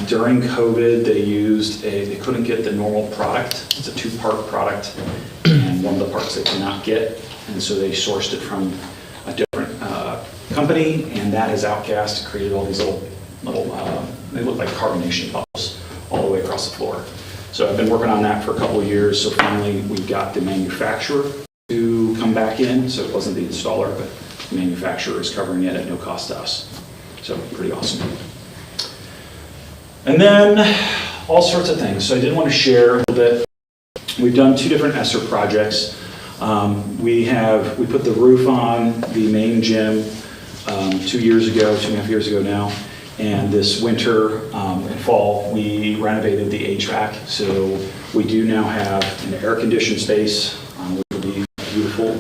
During COVID, they couldn't get the normal product. It's a 2-part product, and one of the parts they could not get, and so they sourced it from a different company, and that has outgassed, created all these little they look like carbonation bubbles all the way across the floor. So I've been working on that for a couple of years, so finally we got the manufacturer to come back in, so it wasn't the installer, but the manufacturer is covering it at no cost to us. So pretty awesome. And then all sorts of things. So I did want to share a little bit. We've done 2 different ESSER projects. We put the roof on the main gym 2 years ago, 2.5 years ago now. And this winter and fall, we renovated the HVAC. So we do now have an air-conditioned space, which will be beautiful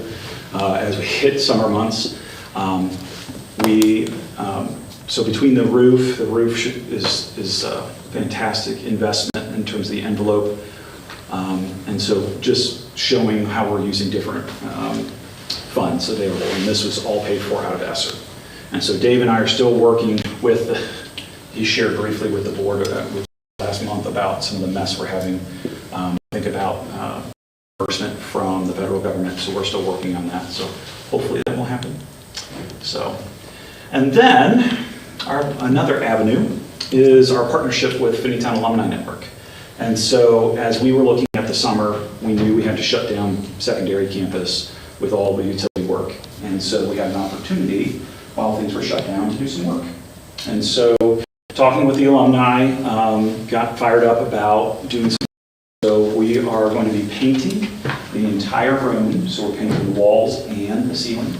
as we hit summer months. So between the roof is a fantastic investment in terms of the envelope. And so just showing how we're using different funds available. And this was all paid for out of ESSER. And so Dave and I are still working with, he shared briefly with the board last month about some of the mess we're having, think about reimbursement from the federal government. So we're still working on that. So hopefully that will happen. So, and then another avenue is our partnership with Finneytown Alumni Network. And so as we were looking at the summer, we knew we had to shut down secondary campus with all the utility work. And so we had an opportunity while things were shut down to do some work. And so talking with the alumni, got fired up about doing some. So we are going to be painting the entire room. So we're painting the walls and the ceiling.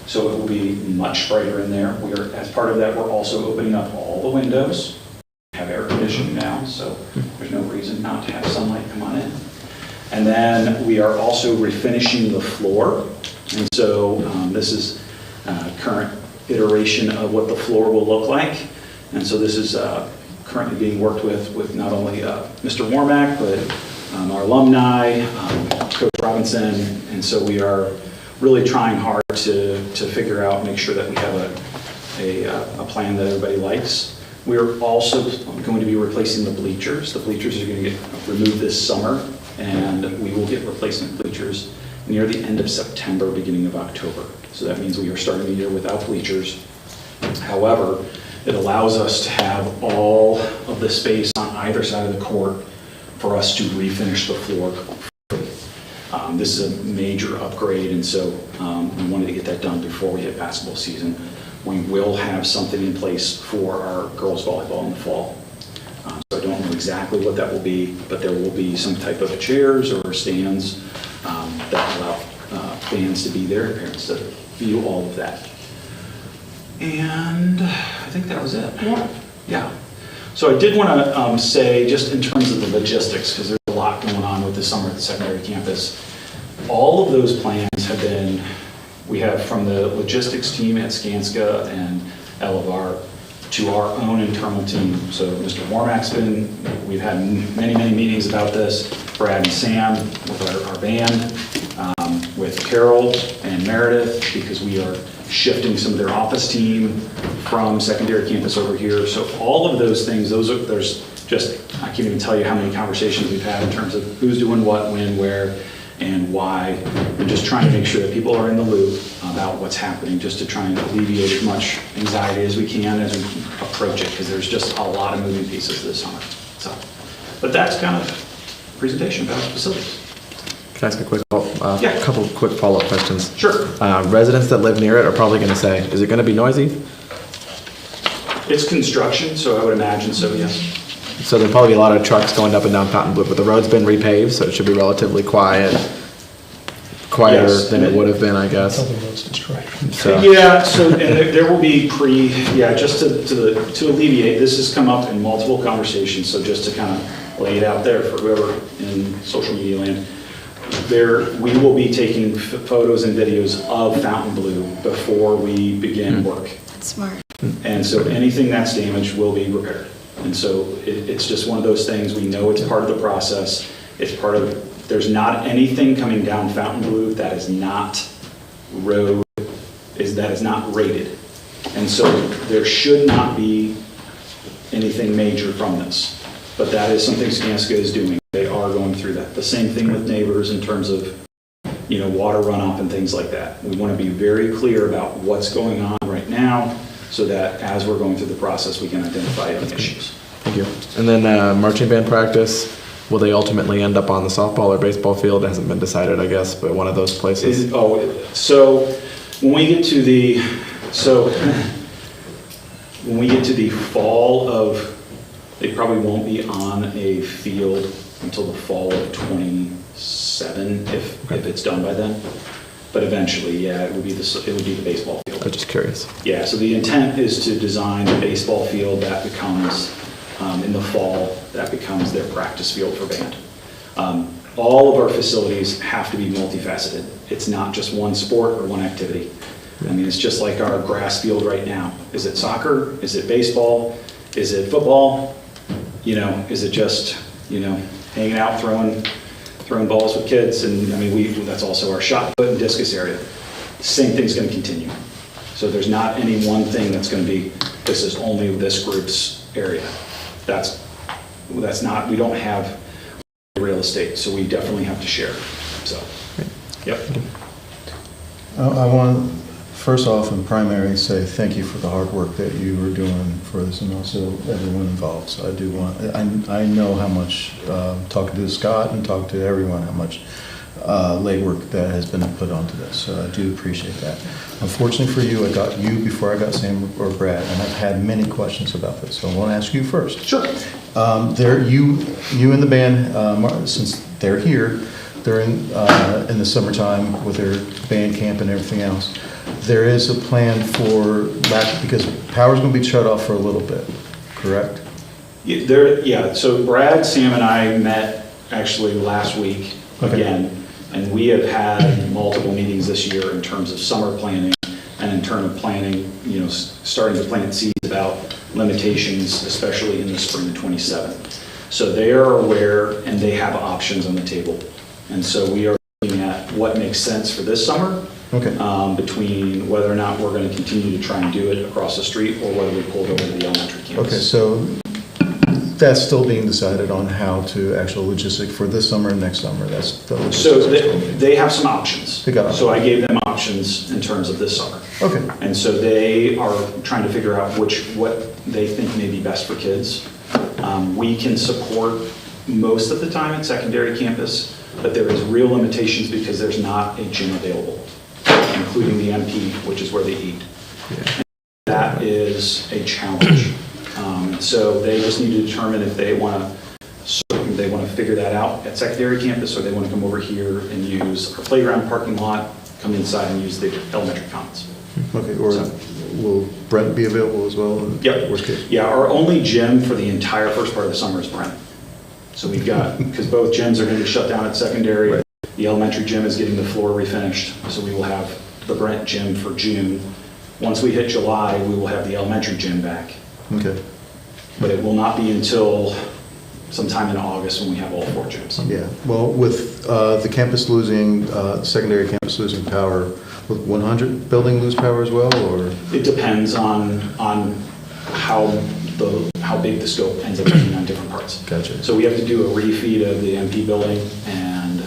So it will be much brighter in there. As part of that, we're also opening up all the windows. We have air conditioning now, so there's no reason not to have sunlight come on in. And then we are also refinishing the floor. And so this is current iteration of what the floor will look like. And so this is currently being worked with not only Mr. Warmack, but our alumni, Coach Robinson. And so we are really trying hard to figure out, make sure that we have a plan that everybody likes. We're also going to be replacing the bleachers. The bleachers are going to get removed this summer, and we will get replacement bleachers near the end of September, beginning of October. So that means we are starting the year without bleachers. However, it allows us to have all of the space on either side of the court for us to refinish the floor. This is a major upgrade, and so we wanted to get that done before we hit basketball season. We will have something in place for our girls volleyball in the fall. So I don't know exactly what that will be, but there will be some type of chairs or stands that allow fans to be there, parents to view all of that. And I think that was it. Yeah. So I did want to say, just in terms of the logistics, because there's a lot going on with the summer at the secondary campus, all of those plans have been, we have from the logistics team at Skanska and Elevar to our own internal team. So Mr. Warmack's we've had many meetings about this, Brad and Sam with our band, with Carol and Meredith, because we are shifting some of their office team from secondary campus over here. So all of those things, there's just, I can't even tell you how many conversations we've had in terms of who's doing what, when, where, and why, and just trying to make sure that people are in the loop about what's happening, just to try and alleviate as much anxiety as we can as we approach it, because there's just a lot of moving pieces this summer. So, but that's kind of presentation about the facilities. Can I ask a quick, Yeah. couple quick follow-up questions? Sure. Residents that live near it are probably going to say, is it going to be noisy? It's construction, so I would imagine so, yes. So there'll probably be a lot of trucks going up and down Fontainebleau, but the road's been repaved, so it should be relatively quieter Yes. than it would have been, I guess. So, Yeah, so, and there will be just to alleviate, this has come up in multiple conversations, so just to kind of lay it out there for whoever in social media land, we will be taking photos and videos of Fontainebleau before we begin work. That's smart. And so anything that's damaged will be repaired. And so it's just one of those things, we know it's part of the process, it's part of, there's not anything coming down Fontainebleau that is not that is not rated. And so there should not be anything major from this. But that is something Skanska is doing. They are going through that. The same thing with neighbors in terms of, water runoff and things like that. We want to be very clear about what's going on right now, so that as we're going through the process, we can identify any issues. thank you. And then marching band practice, will they ultimately end up on the softball or baseball field? It hasn't been decided, I guess, but one of those places. So when we get to the fall of, they probably won't be on a field until the fall of '27, if it's done by then. But eventually, yeah, it would be the baseball field. I'm just curious. Yeah, so the intent is to design the baseball field that becomes, in the fall, that becomes their practice field for band. All of our facilities have to be multifaceted. It's not just one sport or one activity. I mean, it's just like our grass field right now. Is it soccer? Is it baseball? Is it football? You know, is it just, you know, hanging out, throwing balls with kids? And I mean, that's also our shot put and discus area. Same thing's going to continue. So there's not any one thing that's going to be, this is only this group's area. That's not, we don't have real estate, so we definitely have to share. So, yep. I want, first off, in primary, say thank you for the hard work that you were doing for this, and also everyone involved. So I do want, I know how much, talking to Scott and talking to everyone, how much legwork that has been put onto this. So I do appreciate that. Unfortunately for you, I got you before I got Sam or Brad, and I've had many questions about this. So I want to ask you first. Sure. You and the band, since they're here, they're in the summertime with their band camp and everything else. There is a plan for because power's going to be shut off for a little bit, correct? Yeah, so Brad, Sam, and I met actually last week again, and we have had multiple meetings this year in terms of summer planning and in terms of planning, you know, starting to plant seeds about limitations, especially in the spring of '27. So they are aware and they have options on the table. And so we are looking at what makes sense for this summer, between whether or not we're going to continue to try and do it across the street or whether we pull it over to the elementary campus. Okay, so that's still being decided on how to actual logistic for this summer and next summer. That's the logistics. So they have some options. They got options. So I gave them options in terms of this summer. Okay. And so they are trying to figure out what they think may be best for kids. We can support most of the time at secondary campus, but there is real limitations because there's not a gym available, including the MP, which is where they eat. Yeah. That is a challenge. So they just need to determine if they want to figure that out at secondary campus, or they want to come over here and use our playground parking lot, come inside and use the elementary commons. Okay, or will Brent be available as well? Yep. Worst case? Yeah, our only gym for the entire first part of the summer is Brent. So we've got, because both gyms are going to be shut down at secondary. Right. The elementary gym is getting the floor refinished, so we will have the Brent gym for June. Once we hit July, we will have the elementary gym back. Okay. But it will not be until sometime in August when we have all 4 gyms. Yeah, well, with the campus losing, secondary campus losing power, will 100 building lose power as well, or? It depends on how big the scope ends up being on different parts. Gotcha. So we have to do a refeed of the MP building, and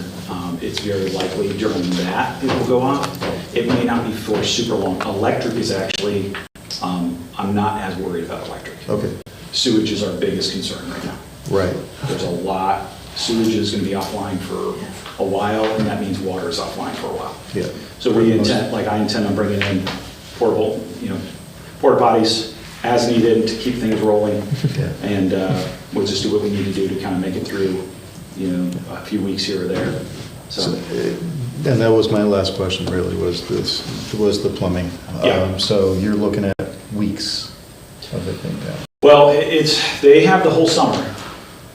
it's very likely during that it will go off. It may not be for super long. Electric is actually, I'm not as worried about electric. Okay. Sewage is our biggest concern right now. Right. There's a lot, sewage is going to be offline for a while, and that means water is offline for a while. Yeah. So I intend on bringing in porta potties as needed to keep things rolling. Yeah. And we'll just do what we need to do to kind of make it through, a few weeks here or there. So and that was my last question, really, was the plumbing. Yeah. So you're looking at weeks of it being down. Well, they have the whole summer.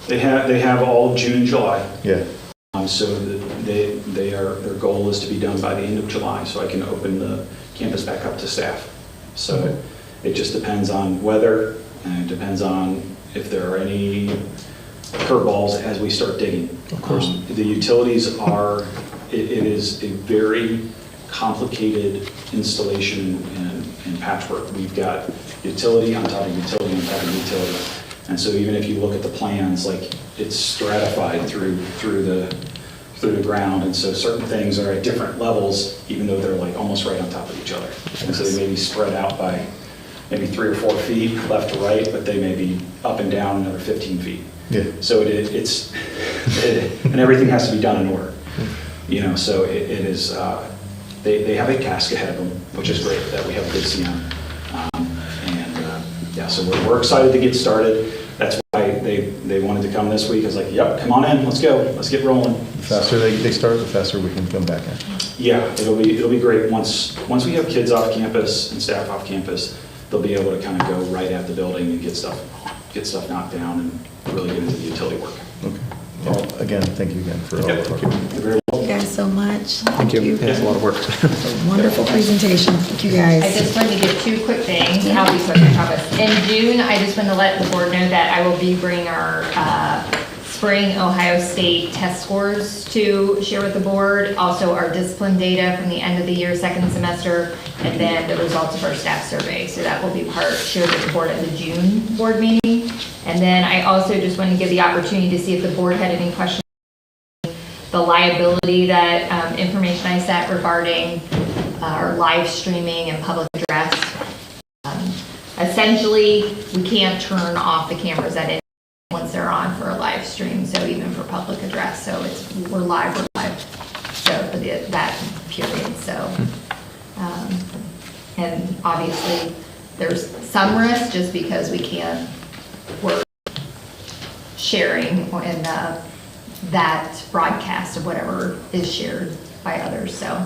They have all of June and July. Yeah. So their goal is to be done by the end of July, so I can open the campus back up to staff. So it just depends on weather, and it depends on if there are any curveballs as we start digging. Of course. The utilities are, it is a very complicated installation and patchwork. We've got utility on top of utility on top of utility. And so even if you look at the plans, like it's stratified through the ground. And so certain things are at different levels, even though they're like almost right on top of each other. And so they may be spread out by maybe 3 or 4 feet left to right, but they may be up and down another 15 feet. Yeah. So and everything has to be done in order. So it is, they have a task ahead of them, which is great that we have a good CM. So we're excited to get started. That's why they wanted to come this week. I was like, yep, come on in, let's go, let's get rolling. The faster they start, the faster we can come back in. Yeah, it'll be great. Once we have kids off campus and staff off campus, they'll be able to kind of go right at the building and get stuff knocked down and really get into the utility work. Okay. Well, again, thank you again for all the work. You're very Thank you guys so much. Thank you. Yeah, it's a lot of work. Wonderful presentation. Thank you I guys. just wanted to give two quick things. I'll be quick, I promise. In June, I just want to let the board know that I will be bringing our spring Ohio State test scores to share with the board. Also our discipline data from the end of the year, second semester, and then the results of our staff survey. So that will be shared with the board at the June board meeting. And then I also just wanted to give the opportunity to see if the board had any questions. The liability that information I sent regarding our live streaming and public address. Essentially, we can't turn off the cameras at any once they're on for a live stream, so even for public address. So we're live. So for that period. So, and obviously there's some risk just because we're sharing in that broadcast of whatever is shared by others. So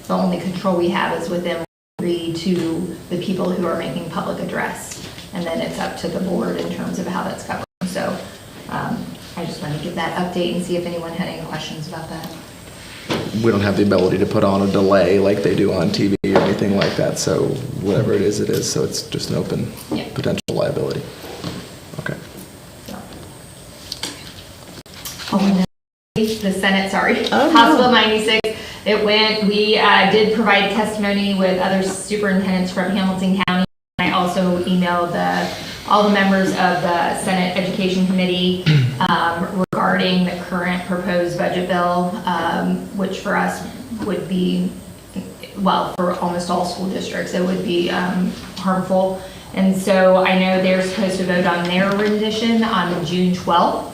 the only control we have is within to the people who are making public address. And then it's up to the board in terms of how that's covered. So I just wanted to give that update and see if anyone had any questions about that. We don't have the ability to put on a delay like they do on TV or anything like that, so whatever it is, so it's just an open Yeah. potential liability. Okay. The Senate, sorry, Oh, no. House Bill 96, we did provide testimony with other superintendents from Hamilton County. I also emailed all the members of the Senate Education Committee regarding the current proposed budget bill, which for us would be, well, for almost all school districts, it would be harmful. And so I know they're supposed to vote on their rendition on June 12th.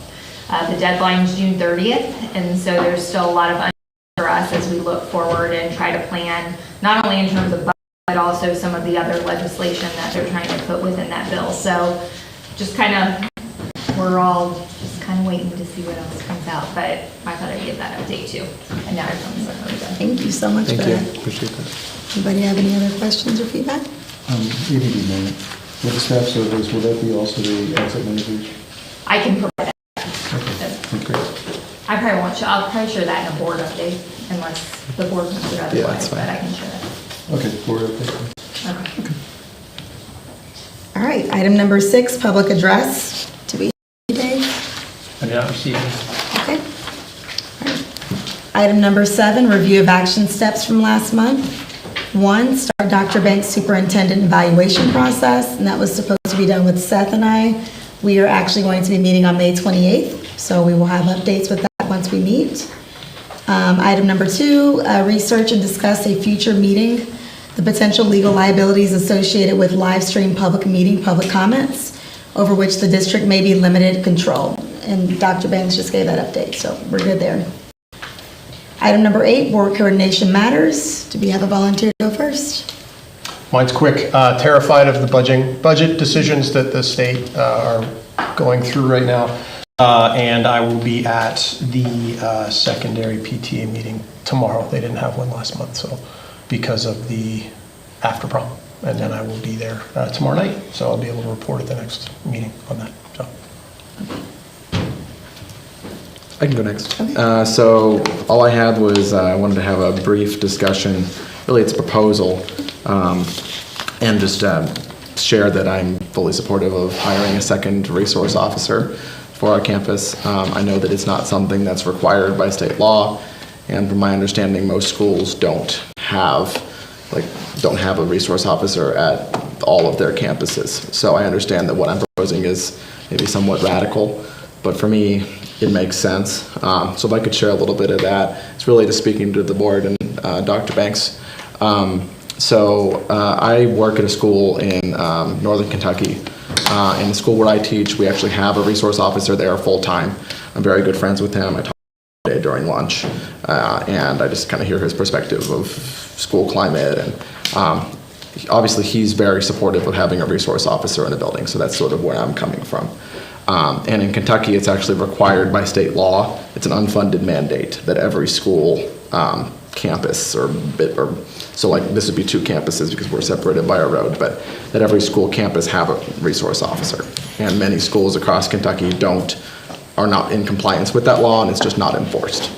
The deadline's June 30th, and so there's still a lot of uncertainty for us as we look forward and try to plan, not only in terms of budget, but also some of the other legislation that they're trying to put within that bill. So just kind of, we're all just kind of waiting to see what else comes out, but I thought I'd give that update too. And now I promise I'm done. Thank you so much for Thank you. that. Appreciate that. Anybody have any other questions or feedback? EDD moment. With the staff surveys, will that be also the exit interviews? I can provide that. Okay. I'll probably share that in a board update unless the board wants it Yeah, otherwise, that's fine. but I can share that. Okay, board update. Okay. All right, item number 6, public address. Do we have any, Dave? I did not receive it. Okay. All right. Item number 7, review of action steps from last month. 1, start Dr. Banks' superintendent evaluation process, and that was supposed to be done with Seth and I. We are actually going to be meeting on May 28th, so we will have updates with that once we meet. Item number 2, research and discuss a future meeting, the potential legal liabilities associated with live stream public meeting, public comments, over which the district may be limited control. And Dr. Banks just gave that update, so we're good there. Item number 8, board coordination matters. Do we have a volunteer to go first? Mine's quick. Terrified of the budget decisions that the state are going through right now. And I will be at the secondary PTA meeting tomorrow. They didn't have one last month, so because of the after prom. And then I will be there tomorrow night, so I'll be able to report at the next meeting on that. So. I can go next. So all I had was I wanted to have a brief discussion. Really, it's a proposal, and just share that I'm fully supportive of hiring a second resource officer for our campus. I know that it's not something that's required by state law, and from my understanding, most schools don't have a resource officer at all of their campuses. So I understand that what I'm proposing is maybe somewhat radical, but for me, it makes sense. So if I could share a little bit of that, it's really just speaking to the board and Dr. Banks. I work at a school in Northern Kentucky. In the school where I teach, we actually have a resource officer there full-time. I'm very good friends with him. I talk to him during lunch, and I just kind of hear his perspective of school climate. And obviously, he's very supportive of having a resource officer in the building, so that's sort of where I'm coming from. And in Kentucky, it's actually required by state law. It's an unfunded mandate that every school campus so like this would be 2 campuses because we're separated by a road, but that every school campus have a resource officer. And many schools across Kentucky are not in compliance with that law, and it's just not enforced.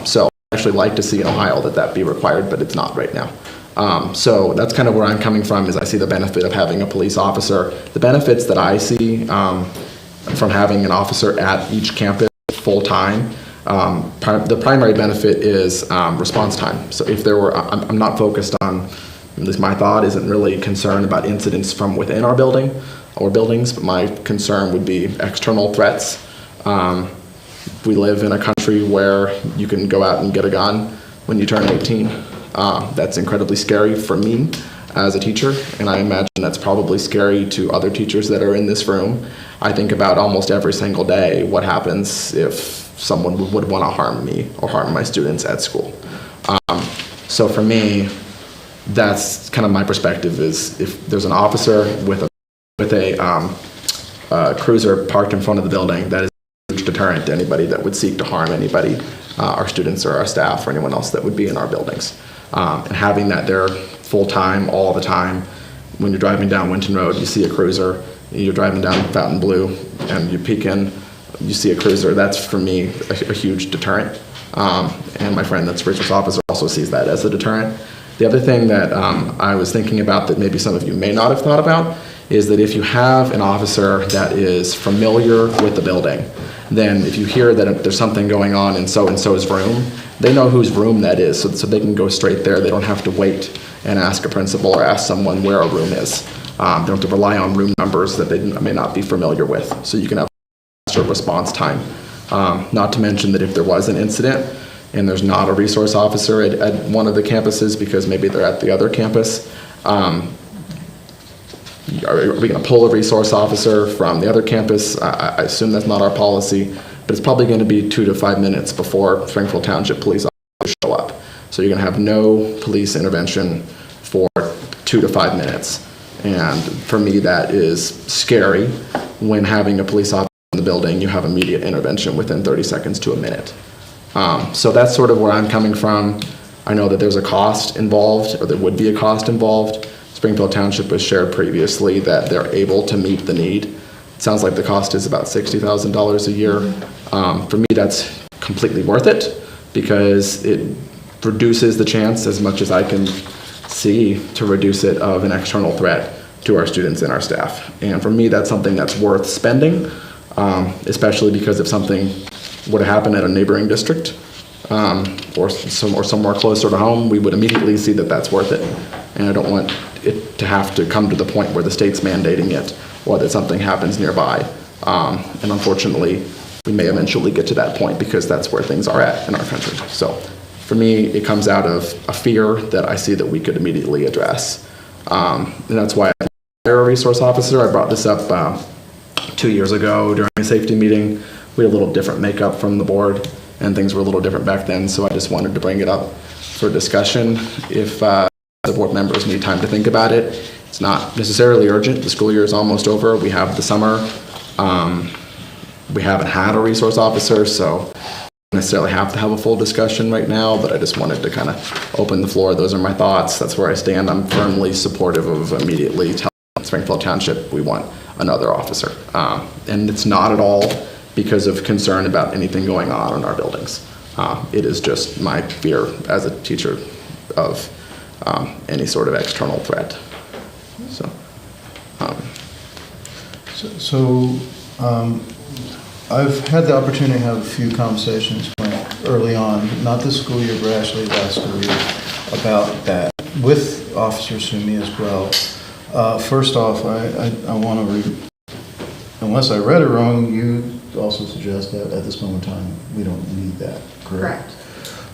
So I actually like to see in Ohio that be required, but it's not right now. So that's kind of where I'm coming from, is I see the benefit of having a police officer. The benefits that I see from having an officer at each campus full-time, the primary benefit is response time. So if there were, I'm not focused on, at least my thought isn't really concerned about incidents from within our building or buildings, but my concern would be external threats. We live in a country where you can go out and get a gun when you turn 18. That's incredibly scary for me as a teacher, and I imagine that's probably scary to other teachers that are in this room. I think about almost every single day what happens if someone would want to harm me or harm my students at school. So for me, that's kind of my perspective, is if there's an officer with a cruiser parked in front of the building, that is a huge deterrent to anybody that would seek to harm anybody, our students or our staff or anyone else that would be in our buildings. And having that there full-time, all the time, when you're driving down Winton Road, you see a cruiser, you're driving down Fountain Blue, and you peek in, you see a cruiser, that's for me a huge deterrent. And my friend that's resource officer also sees that as a deterrent. The other thing that I was thinking about that maybe some of you may not have thought about is that if you have an officer that is familiar with the building, then if you hear that there's something going on in so-and-so's room, they know whose room that is, so they can go straight there. They don't have to wait and ask a principal or ask someone where a room is. They don't have to rely on room numbers that they may not be familiar with, so you can have faster response time. Not to mention that if there was an incident and there's not a resource officer at one of the campuses because maybe they're at the other campus, are we going to pull a resource officer from the other campus? I assume that's not our policy, but it's probably going to be 2 to 5 minutes before Springfield Township police officers show up. So you're going to have no police intervention for 2 to 5 minutes. And for me, that is scary. When having a police officer in the building, you have immediate intervention within 30 seconds to a minute. So that's sort of where I'm coming from. I know that there's a cost involved, or there would be a cost involved. Springfield Township has shared previously that they're able to meet the need. It sounds like the cost is about $60,000 a year. For me, that's completely worth it because it reduces the chance, as much as I can see, to reduce it, of an external threat to our students and our staff. And for me, that's something that's worth spending, especially because if something were to happen at a neighboring district or somewhere closer to home, we would immediately see that that's worth it. And I don't want it to have to come to the point where the state's mandating it or that something happens nearby. And unfortunately, we may eventually get to that point because that's where things are at in our country. So for me, it comes out of a fear that I see that we could immediately address. And that's why I hire a resource officer. I brought this up 2 years ago during a safety meeting. We had a little different makeup from the board, and things were a little different back then, so I just wanted to bring it up for discussion. If the board members need time to think about it, it's not necessarily urgent. The school year is almost over. We have the summer. We haven't had a resource officer, so don't necessarily have to have a full discussion right now, but I just wanted to kind of open the floor. Those are my thoughts. That's where I stand. I'm firmly supportive of immediately telling Springfield Township we want another officer. And it's not at all because of concern about anything going on in our buildings. It is just my fear as a teacher of any sort of external threat. I've had the opportunity to have a few conversations early on, not this school year, but actually last school year, about that with Officer Sumi as well. First off, I want to, unless I read it wrong, you also suggest that at this moment in time, we don't need that, correct?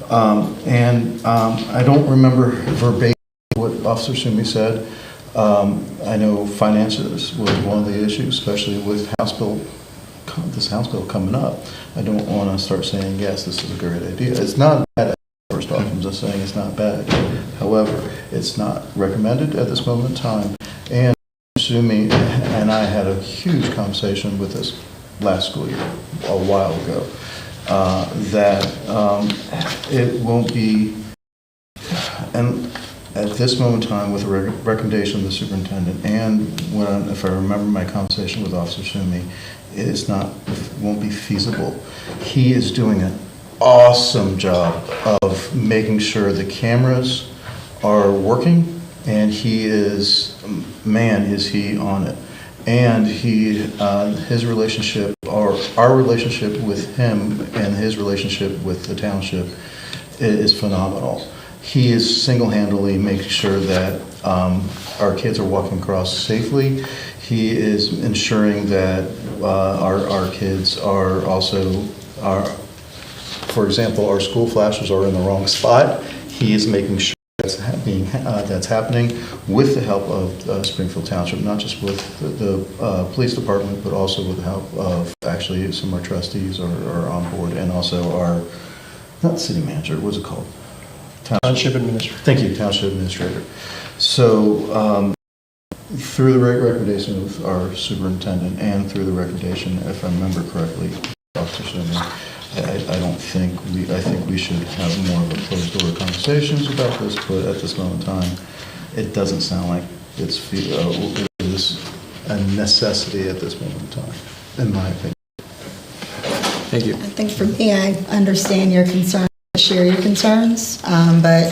I don't remember verbatim what Officer Sumi said. I know finances was one of the issues, especially with this House bill coming up. I don't want to start saying, yes, this is a great idea. It's not bad, first off, I'm just saying it's not bad. However, it's not recommended at this moment in time. And Sumi and I had a huge conversation with this last school year, a while ago, that it won't be, and at this moment in time, with the recommendation of the superintendent, and if I remember my conversation with Officer Sumi, it won't be feasible. He is doing an awesome job of making sure the cameras are working, and he is, man, is he on it. And his relationship, or our relationship with him and his relationship with the township is phenomenal. He is single-handedly making sure that our kids are walking across safely. He is ensuring that our kids are also, for example, our school flashes are in the wrong spot. He is making sure that's happening with the help of Springfield Township, not just with the police department, but also with the help of actually some of our trustees are on board, and also our, not city manager, what's it called? Township administrator. Thank you, township administrator. So through the recommendation of our superintendent and through the recommendation, if I remember correctly, Officer Sumi, I think we should have more of a closed door conversations about this, but at this moment in time, it doesn't sound like it is a necessity at this moment in time, in my opinion. Thank you. I think for me, I understand your concerns, share your concerns, but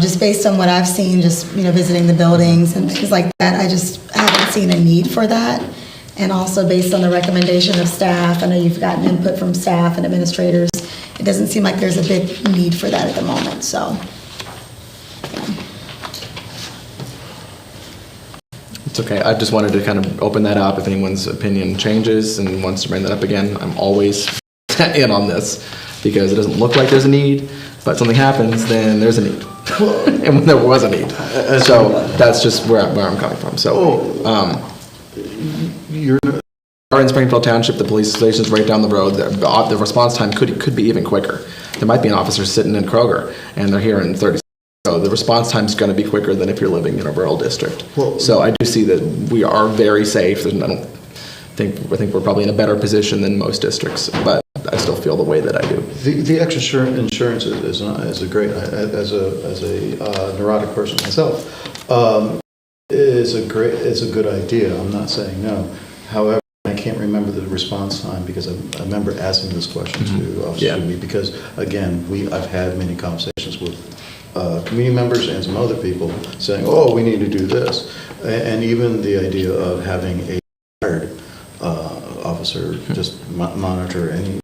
just based on what I've seen, just, visiting the buildings and things like that, I just haven't seen a need for that. And also based on the recommendation of staff, I know you've gotten input from staff and administrators, it doesn't seem like there's a big need for that at the moment, so. It's okay. I just wanted to kind of open that up. If anyone's opinion changes and wants to bring that up again, I'm always in on this, because it doesn't look like there's a need, but something happens, then there's a need. And when there was a need. So that's just where I'm coming from. So, You're are in Springfield Township, the police station's right down the road. The response time could be even quicker. There might be an officer sitting in Kroger, and they're here in 30 seconds. So the response time's going to be quicker than if you're living in a rural district. So I do see that we are very safe, and I think we're probably in a better position than most districts, but I still feel the way that I do. The extra insurance is a great, as a neurotic person myself, it's a good idea. I'm not saying no. However, I can't remember the response time, because I remember asking this question to Officer Sumi, because again, I've had many conversations with community members and some other people saying, oh, we need to do this. And even the idea of having a hired officer just monitor any,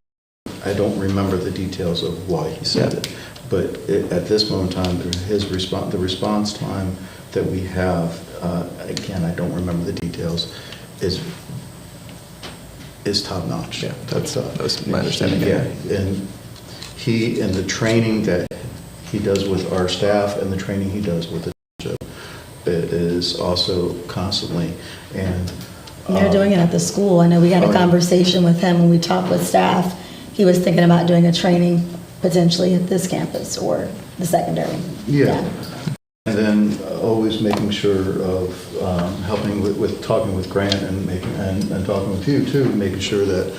I don't remember the details of why he said it, but at this moment in time, the response time that we have, again, I don't remember the details, is top notch. Yeah, that's my understanding. Yeah, and the training that he does with our staff and the training he does with the township, it is also constantly, and They're doing it at the school. I know we had a conversation with him when we talked with staff. He was thinking about doing a training potentially at this campus or the secondary. Yeah. And then always making sure of helping with talking with Grant and talking with you too, making sure that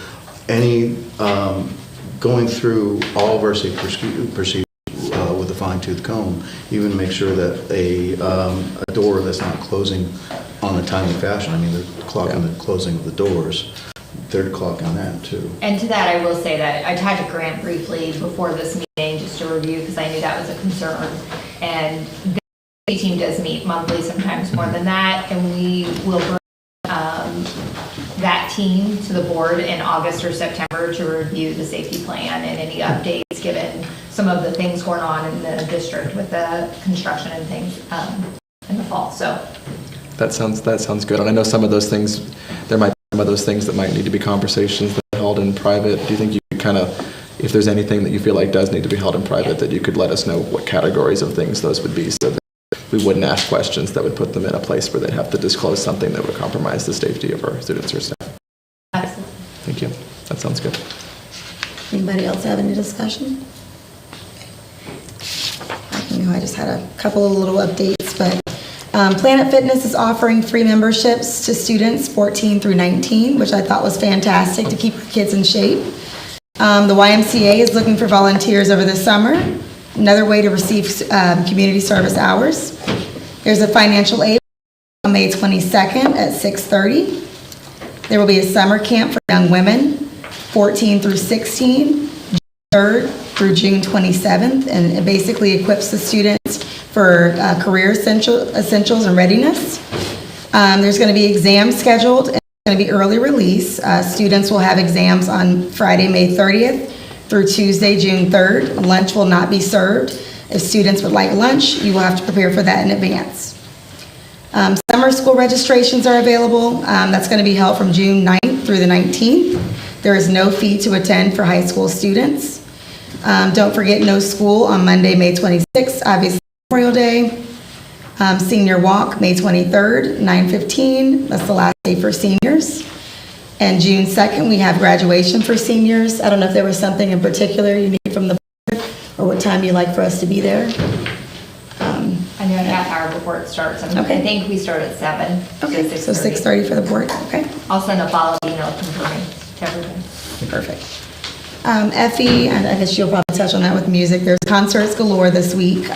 any going through all of our safety procedures with a fine-tooth comb, even make sure that a door that's not closing on a timely fashion. I mean, they're clocking the closing of the doors. They're clocking that too. And to that, I will say that I talked to Grant briefly before this meeting just to review, because I knew that was a concern. And the team does meet monthly, sometimes more than that, and we will bring that team to the board in August or September to review the safety plan and any updates, given some of the things going on in the district with the construction and things in the fall. So that sounds good. And I know some of those things, there might be some of those things that might need to be conversations that are held in private. Do you think you could kind of, if there's anything that you feel like does need to be held in private, that you could let us know what categories of things those would be, so that we wouldn't ask questions that would put them in a place where they'd have to disclose something that would compromise the safety of our students or staff? absolutely. Thank you. That sounds good. Anybody else have any discussion? I just had a couple of little updates, but Planet Fitness is offering free memberships to students 14 through 19, which I thought was fantastic to keep our kids in shape. The YMCA is looking for volunteers over the summer, another way to receive community service hours. There's a financial aid on May 22nd at 6:30. There will be a summer camp for young women, 14 through 16, June 3rd through June 27th, and it basically equips the students for career essentials and readiness. There's going to be exams scheduled, and it's going to be early release. Students will have exams on Friday, May 30th through Tuesday, June 3rd. Lunch will not be served. If students would like lunch, you will have to prepare for that in advance. Summer school registrations are available. That's going to be held from June 9th through the 19th. There is no fee to attend for high school students. Don't forget no school on Monday, May 26th, obviously Memorial Day. Senior walk, May 23rd, 9:15. That's the last day for seniors. And June 2nd, we have graduation for seniors. I don't know if there was something in particular you need from the board or what time you'd like for us to be there. I know a half hour before it starts. I Okay. think we start at 7. Okay, so 6:30 for the board, okay? I'll send a follow-up email confirming to everyone. Perfect. Effie, and I guess you'll probably touch on that with music. There's concerts galore this week.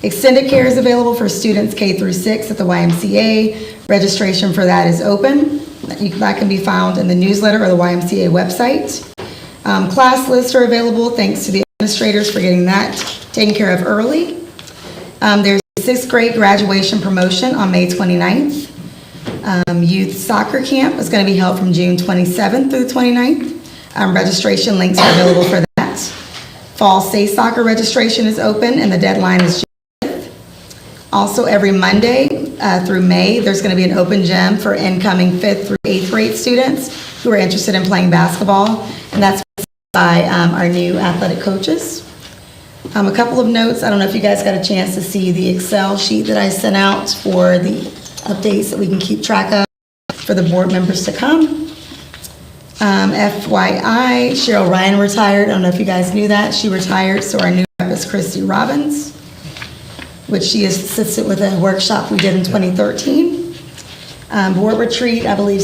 Extended care is available for students K through 6 at the YMCA. Registration for that is open. That can be found in the newsletter or the YMCA website. Class lists are available, thanks to the administrators for getting that taken care of early. There's a 6th grade graduation promotion on May 29th. Youth soccer camp is going to be held from June 27th through the 29th. Registration links are available for that. Fall state soccer registration is open and the deadline is June 5th. Also, every Monday through May, there's going to be an open gym for incoming 5th through 8th grade students who are interested in playing basketball, and that's by our new athletic coaches. A couple of notes. I don't know if you guys got a chance to see the Excel sheet that I sent out for the updates that we can keep track of for the board members to come. FYI, Cheryl Ryan retired. I don't know if you guys knew that. She retired, so our new rep is Christy Robbins, which she assisted with a workshop we did in 2013. Board retreat, I believe,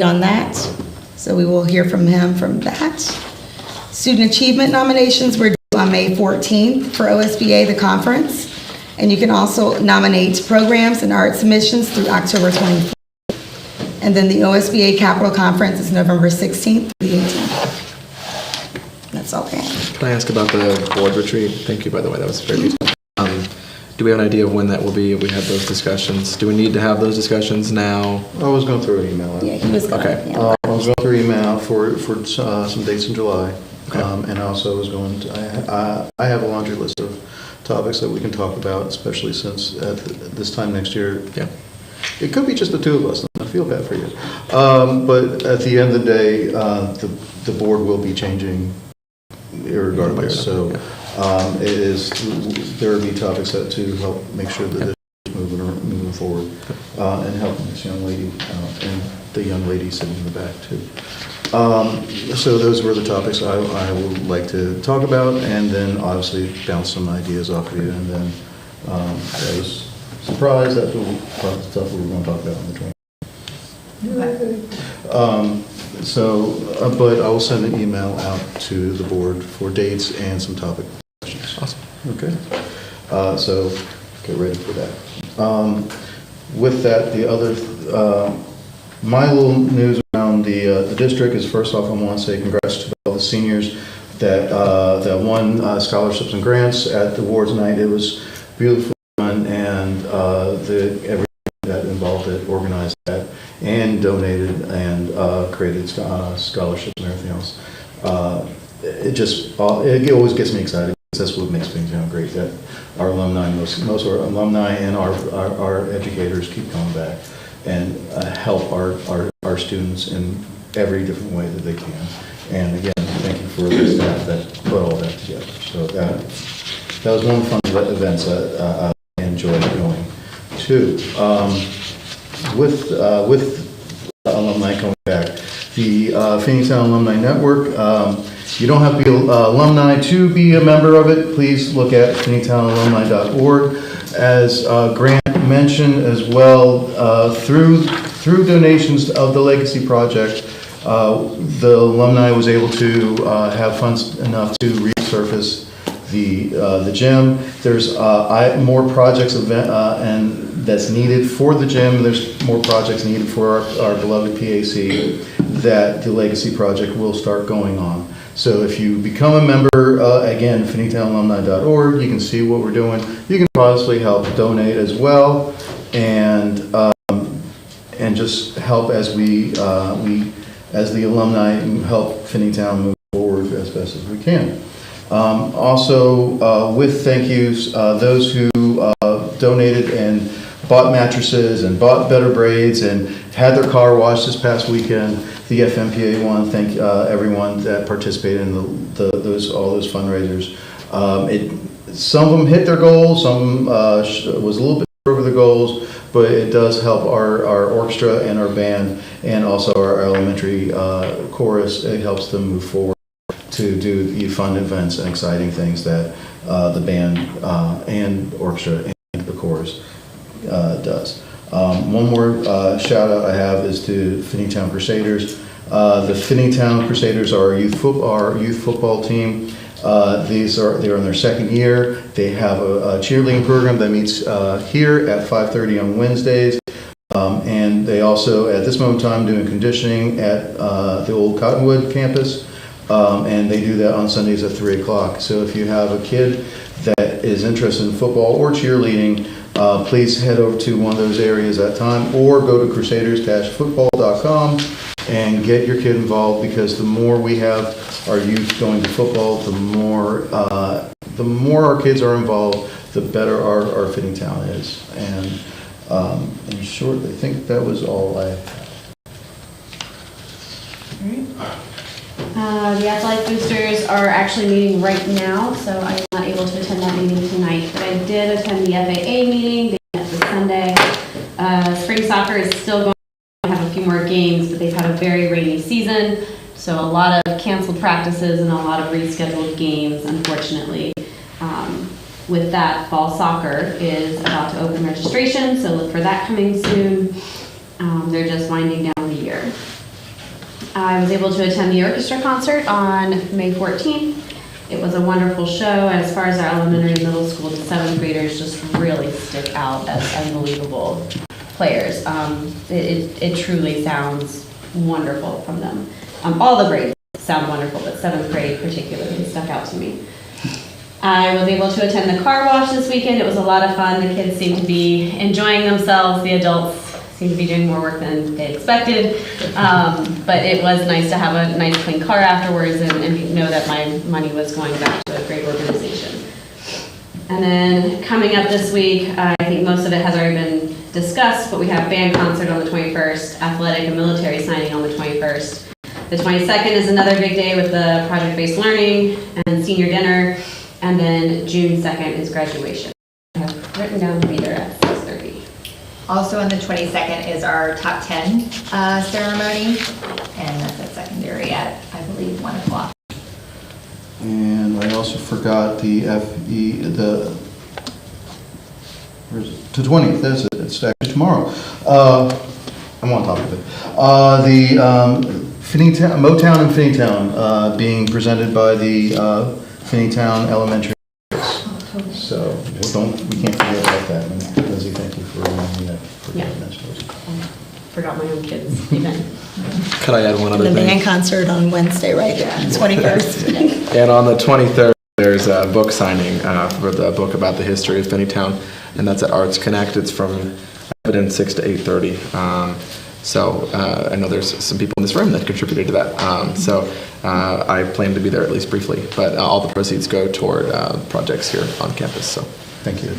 on that. So we will hear from him from that. Student achievement nominations were due on May 14th for OSBA, the conference. And you can also nominate programs and art submissions through October 24th. And then the OSBA Capital Conference is November 16th through the 18th. That's all I have. Can I ask about the board retreat? Thank you, by the way, that was very detailed. Do we have an idea of when that will be? Have we had those discussions? Do we need to have those discussions now? I was going through an email. Yeah, he was going. Okay. Yeah. I was going through email for some dates in July. Okay. And also was going to, I have a laundry list of topics that we can talk about, especially since at this time next year, Yeah. it could be just the two of us. I feel bad for you. But at the end of the day, the board will be changing irregardless. So it is, there will be topics that to help make sure that this is moving forward and helping this young lady and the young lady sitting in the back too. So those were the topics I would like to talk about, and then obviously bounce some ideas off of you, and then I was surprised that's the stuff we were going to talk about on the 20th. But I will send an email out to the board for dates and some topic questions. Awesome. Okay. So get ready for that. With that, the other, my little news around the district is, first off, I want to say congrats to all the seniors that won scholarships and grants at the awards night. It was beautiful fun, and everyone that involved it organized that and donated and created scholarships and everything else. It always gets me excited, because that's what makes things great, that our alumni, most of our alumni and our educators keep coming back and help our students in every different way that they can. And again, thank you for the staff that put all that together. So that was one of the fun events that I enjoyed going to. With alumni coming back, the Phoenixtown Alumni Network, you don't have to be alumni to be a member of it. Please look at phoenixtownalumni.org. as Grant mentioned as well, through donations of the Legacy Project, the alumni was able to have funds enough to resurface the gym. There's more projects and that's needed for the gym. There's more projects needed for our beloved PAC that the Legacy Project will start going on. So if you become a member, again, finneytownalumni.org, you can see what we're doing. You can possibly help donate as well, and just help as we as the alumni help Finneytown move forward as best as we can. Also, with thank yous, those who donated and bought mattresses and bought better braids and had their car washed this past weekend, the FMPA want to thank everyone that participated in all those fundraisers. Some of them hit their goals, some was a little bit over the goals, but it does help our orchestra and our band and also our elementary chorus. It helps them move forward to do the fun events and exciting things that the band and orchestra and the chorus does. One more shout out I have is to Finneytown Crusaders. The Finneytown Crusaders are our youth football team. They're in their second year. They have a cheerleading program that meets here at 5:30 on Wednesdays. And they also, at this moment in time, doing conditioning at the old Cottonwood campus. And they do that on Sundays at 3 o'clock. So if you have a kid that is interested in football or cheerleading, please head over to one of those areas at time, or go to crusaders-football.com and get your kid involved, because the more we have our youth going to football, the more our kids are involved, the better our Finneytown is. And in short, I think that was all I have. The Athletic Boosters are actually meeting right now, so I'm not able to attend that meeting tonight, but I did attend the FAA meeting. They met this Sunday. Spring soccer is still going to have a few more games, but they've had a very rainy season, so a lot of canceled practices and a lot of rescheduled games, unfortunately. With that, fall soccer is about to open registration, so look for that coming soon. They're just winding down the year. I was able to attend the orchestra concert on May 14th. It was a wonderful show. As far as our elementary and middle school, the 7th graders just really stick out as unbelievable players. It truly sounds wonderful from them. All the grades sound wonderful, but 7th grade particularly stuck out to me. I was able to attend the car wash this weekend. It was a lot of fun. The kids seemed to be enjoying themselves. The adults seemed to be doing more work than they expected. But it was nice to have a nice clean car afterwards and know that my money was going back to a great organization. And then coming up this week, I think most of it has already been discussed, but we have band concert on the 21st, athletic and military signing on the 21st. The 22nd is another big day with the project-based learning and senior dinner. And then June 2nd is graduation. I have written down to be there at 6:30. Also on the 22nd is our top 10 ceremony, and that's at secondary at, I believe, 1 o'clock. And I also forgot the 20th, that's it, it's actually tomorrow. I'm on top of it. The Motown and Finneytown being presented by the Finneytown Elementary. So we can't forget about that. And Lizzie, thank you for reminding me that. Yeah. Forgot my own kids' event. Could I add one other The thing? band concert on Wednesday, right? Yeah, 21st. And on the 23rd, there's a book signing for the book about the history of Finneytown, and that's at Arts Connect. It's from 6 to 8:30. So I know there's some people in this room that contributed to that. I plan to be there at least briefly, but all the proceeds go toward projects here on campus. So thank you.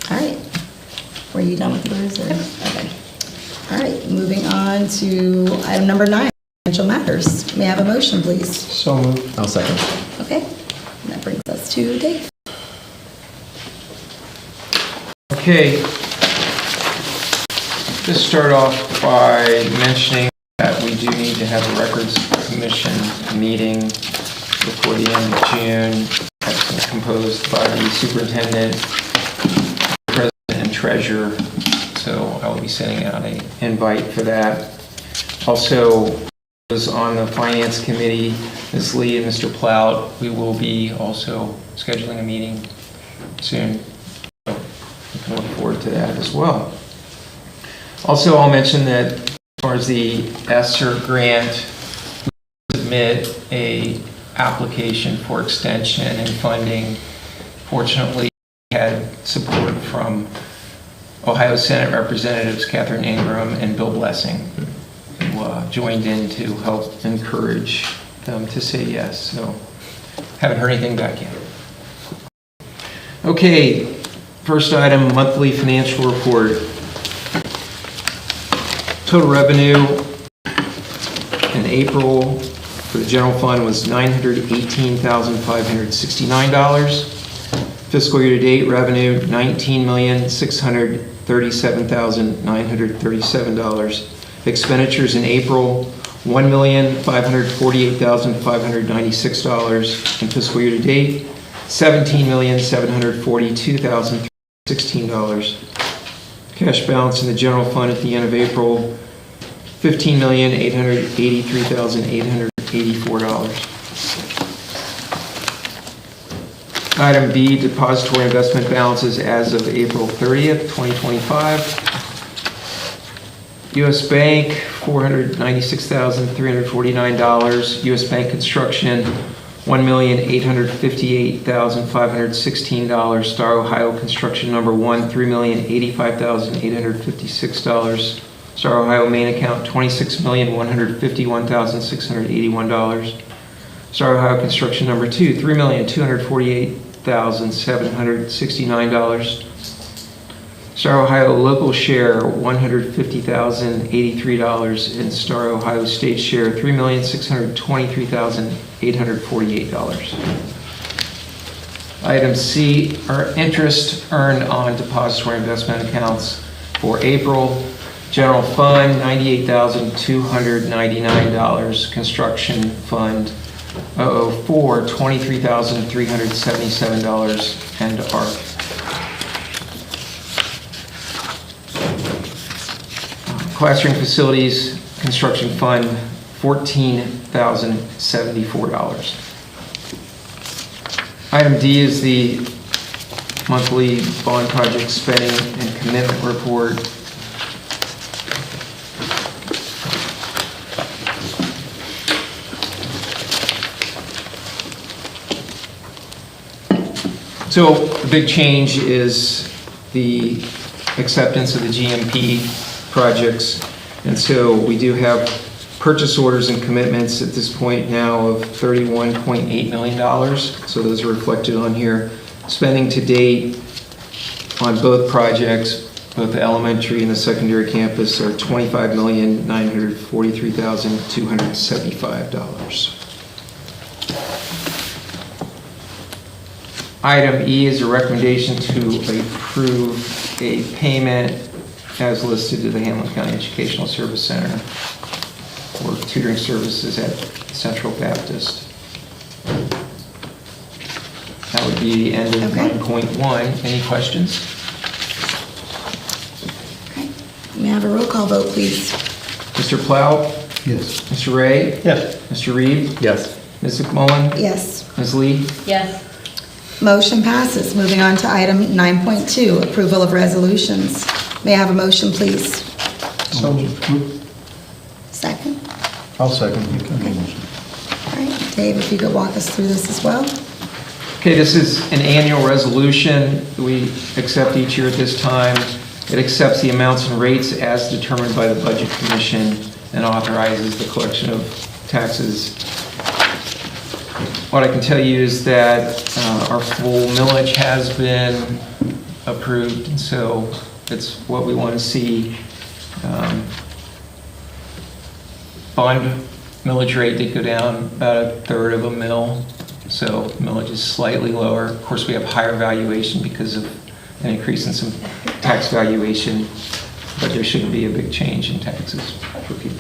All right. Were you done with yours? Okay. All right, moving on to item number 9, financial matters. May I have a motion, please? So moved. I'll second. Okay, and that brings us to Dave. Okay. Just start off by mentioning that we do need to have a records commission meeting before the end of June. Have composed by the superintendent, president, and treasurer. So I will be sending out an invite for that. Also, was on the finance committee, Ms. Lee and Mr. Plout. We will be also scheduling a meeting soon. So we can look forward to that as well. Also, I'll mention that as far as the ESSER grant, we submit a application for extension and funding. Fortunately, we had support from Ohio Senate Representatives Catherine Ingram and Bill Blessing, who joined in to help encourage them to say yes. So, haven't heard anything back yet. Okay, first item, monthly financial report. Total revenue in April for the general fund was $918,569. Fiscal year to date revenue, $19,637,937. Expenditures in April, $1,548,596. In fiscal year to date, $17,742,316. Cash balance in the general fund at the end of April, $15,883,884. Item B, depository investment balances as of April 30th, 2025. U.S. Bank, $496,349. U.S. Bank Construction, $1,858,516. Star Ohio Construction Number 1, $3,085,856. Star Ohio main account, $26,151,681. Star Ohio Construction Number 2, $3,248,769. Star Ohio local share, $150,083, and Star Ohio state share, $3,623,848. Item C are interest earned on depository investment accounts for April. General fund, $98,299. Construction fund, 004, $23,377, and ARP. Classroom facilities, construction fund, $14,074. Item D is the monthly bond project spending and commitment report. So the big change is the acceptance of the GMP projects. And so we do have purchase orders and commitments at this point now of $31.8 million. So those are reflected on here. Spending to date on both projects, both the elementary and the secondary campus, are $25,943,275. Item E is a recommendation to approve a payment as listed to the Hamilton County Educational Service Center for tutoring services at Central Baptist. That would be the end of 9.1. Any questions? Okay. May I have a roll call vote, please? Mr. Plow? Yes. Mr. Ray? Yes. Mr. Reed? Yes. Ms. McMullen? Yes. Ms. Lee? Yes. Motion passes. Moving on to item 9.2, approval of resolutions. May I have a motion, please? Second. I'll second. You can Okay. All right, Dave, if you could walk us through this as well. Okay, this is an annual resolution we accept each year at this time. It accepts the amounts and rates as determined by the Budget Commission and authorizes the collection of taxes. What I can tell you is that our full millage has been approved, and so it's what we want to see. Bond millage rate did go down about 1/3 of a mil, so millage is slightly lower. Of course, we have higher valuation because of an increase in some tax valuation, but there shouldn't be a big change in taxes for people.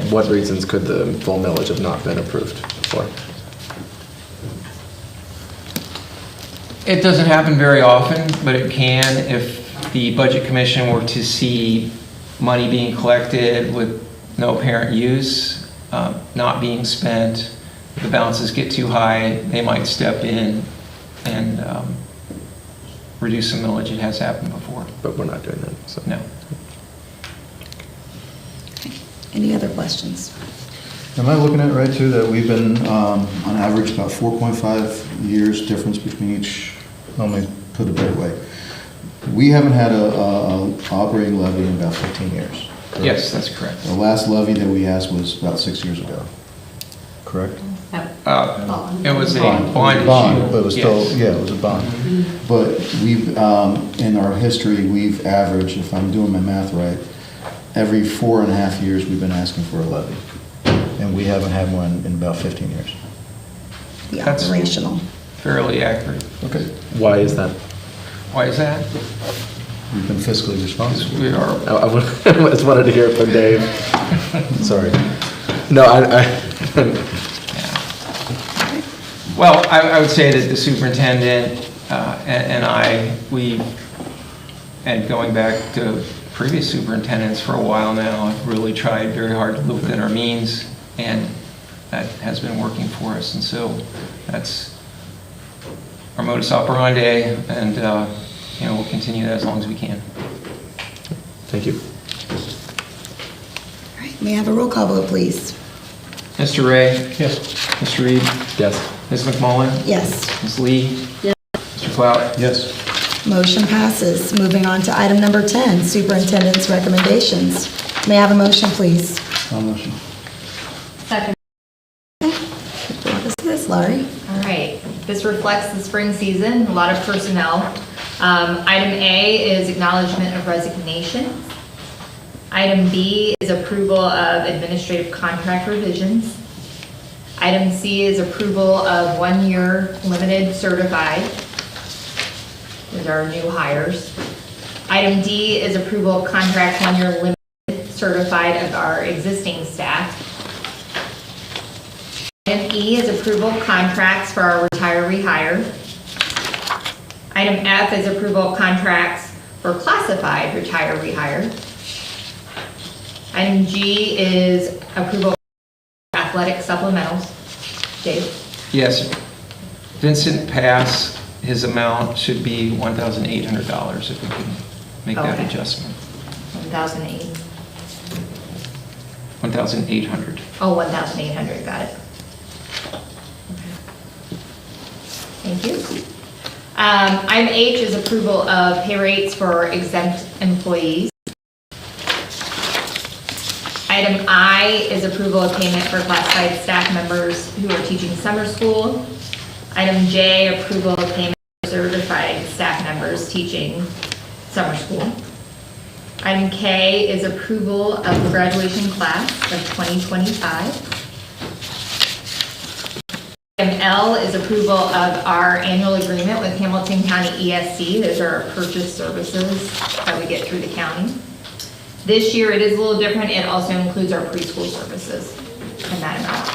What reasons could the full millage have not been approved for? It doesn't happen very often, but it can if the Budget Commission were to see money being collected with no apparent use, not being spent, if the balances get too high, they might step in and reduce some millage. It has happened before. But we're not doing that, so. No. Any other questions? Am I looking at it right too, that we've been, on average, about 4.5 years difference between each, let me put it that way. We haven't had a operating levy in about 15 years. correct? Yes, that's correct. The last levy that we asked was about 6 years ago, correct? It was a bond Bond, issue. but it was still, Yes. yeah, it was a bond. But we've, in our history, we've averaged, if I'm doing my math right, every 4.5 years, we've been asking for a levy. And we haven't had one in about 15 years. The That's- operational. Fairly accurate. Okay. Why is that? Why is that? We've been fiscally responsible. We are, I just wanted to hear it from Dave. Sorry. No, well, I would say that the superintendent and I, and going back to previous superintendents for a while now, have really tried very hard to live within our means, and that has been working for us. And so that's our modus operandi, and we'll continue that as long as we can. Thank you. All right, may I have a roll call vote, please? Mr. Ray? Yes. Mr. Reed? Yes. Ms. McMullen? Yes. Ms. Lee? Yes. Mr. Clout? Yes. Motion passes. Moving on to item number 10, superintendent's recommendations. May I have a motion, please? I'll motion. Second. What is this, Laurie? All right, this reflects the spring season, a lot of personnel. Item A is acknowledgement of resignation. Item B is approval of administrative contract revisions. Item C is approval of 1-year limited certified. Those are our new hires. Item D is approval of contract 1-year limited certified of our existing staff. Item E is approval of contracts for our retire rehire. Item F is approval of contracts for classified retire rehire. Item G is approval of athletic supplementals. Dave? Yes. Vincent Pass, his amount should be $1,800 if we can make that Okay. adjustment. 1,008. 1,800. Oh, 1,800, got it. Thank you. Item H is approval of pay rates for exempt employees. Item I is approval of payment for classified staff members who are teaching summer school. Item J, approval of payment for certified staff members teaching summer school. Item K is approval of the graduation class of 2025. Item L is approval of our annual agreement with Hamilton County ESC. Those are our purchase services that we get through the county. This year it is a little different. It also includes our preschool services in that amount.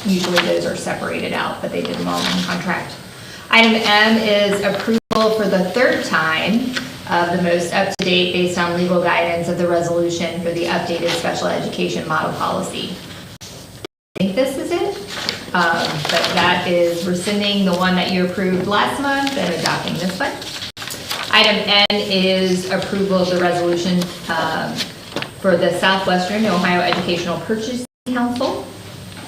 Usually those are separated out, but they did them all in contract. Item M is approval for the third time of the most up-to-date based on legal guidance of the resolution for the updated special education model policy. I think this is it. But that is rescinding the one that you approved last month and adopting this one. Item N is approval of the resolution for the Southwestern Ohio Educational Purchasing Council.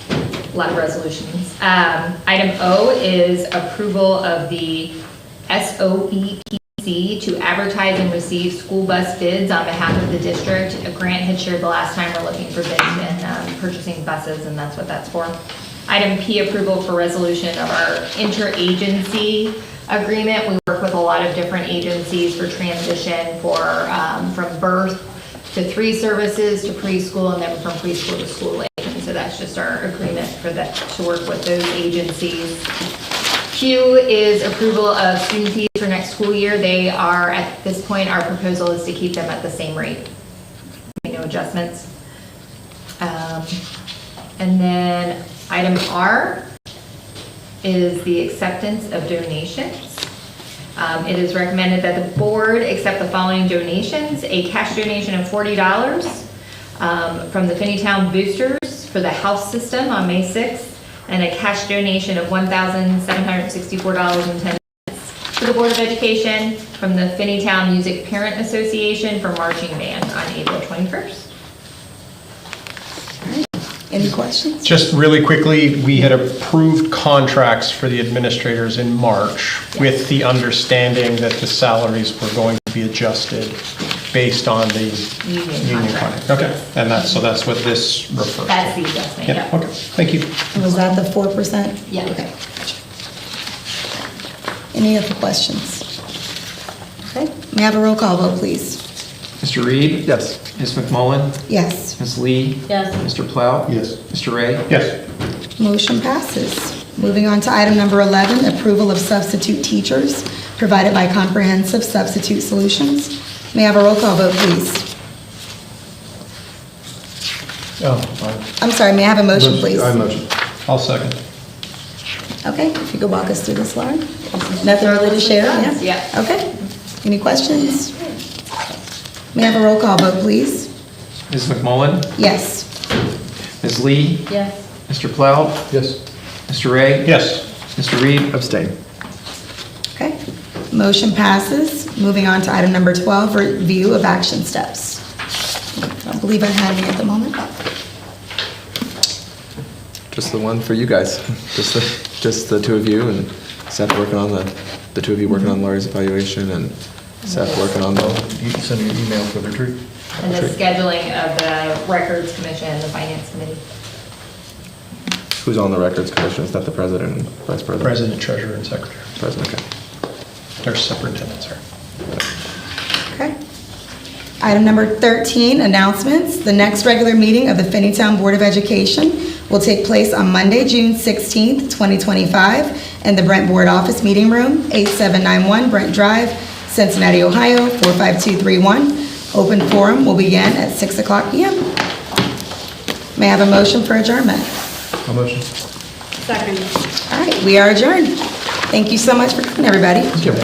A lot of resolutions. Item O is approval of the SOEPC to advertise and receive school bus bids on behalf of the district. Grant had shared the last time we're looking for bids and purchasing buses, and that's what that's for. Item P, approval for resolution of our interagency agreement. We work with a lot of different agencies for transition for from birth to 3 services to preschool, and then from preschool to school age. And so that's just our agreement for that to work with those agencies. Q is approval of student fees for next school year. They are, at this point, our proposal is to keep them at the same rate. No adjustments. And then item R is the acceptance of donations. It is recommended that the board accept the following donations: a cash donation of $40 from the Finneytown Boosters for the house system on May 6th, and a cash donation of $1,764.10 to the Board of Education from the Finneytown Music Parent Association for marching band on April 21st. Any questions? Just really quickly, we had approved contracts for the administrators in March with the understanding that the salaries were going to be adjusted based on the union contract. Okay, and so that's what this refers to. That's the adjustment, yeah. Okay, thank you. Was that the 4%? Yeah. Okay. Any other questions? Okay, may I have a roll call vote, please? Mr. Reed? Yes. Ms. McMullen? Yes. Ms. Lee? Yes. Mr. Plow? Yes. Mr. Ray? Yes. Motion passes. Moving on to item number 11, approval of substitute teachers provided by Comprehensive Substitute Solutions. May I have a roll call vote, please? I'm sorry, may I have a motion, please? I motion. I'll second. Okay, if you could walk us through this, Lauren. Nothing really to share, yeah? Yeah. Okay, any questions? May I have a roll call vote, please? Ms. McMullen? Yes. Ms. Lee? Yes. Mr. Plow? Yes. Mr. Ray? Yes. Mr. Reed? Abstain. Okay, motion passes. Moving on to item number 12, review of action steps. I don't believe I have any at the moment. Just the one for you guys. Just the two of you, and Seth working on the two of you working on Laurie's evaluation, and Seth working on the. You can send me an email for the tree. And the scheduling of the Records Commission and the Finance Committee. Who's on the Records Commission? Is that the president and vice president? President, treasurer, and secretary. President, okay. They're superintendents, sir. Okay. Item number 13, announcements. The next regular meeting of the Finneytown Board of Education will take place on Monday, June 16th, 2025, in the Brent Board Office Meeting Room, 8791 Brent Drive, Cincinnati, Ohio, 45231. Open forum will begin at 6 o'clock p.m. May I have a motion for adjournment? A motion. Second. All right, we are adjourned. Thank you so much for coming, everybody.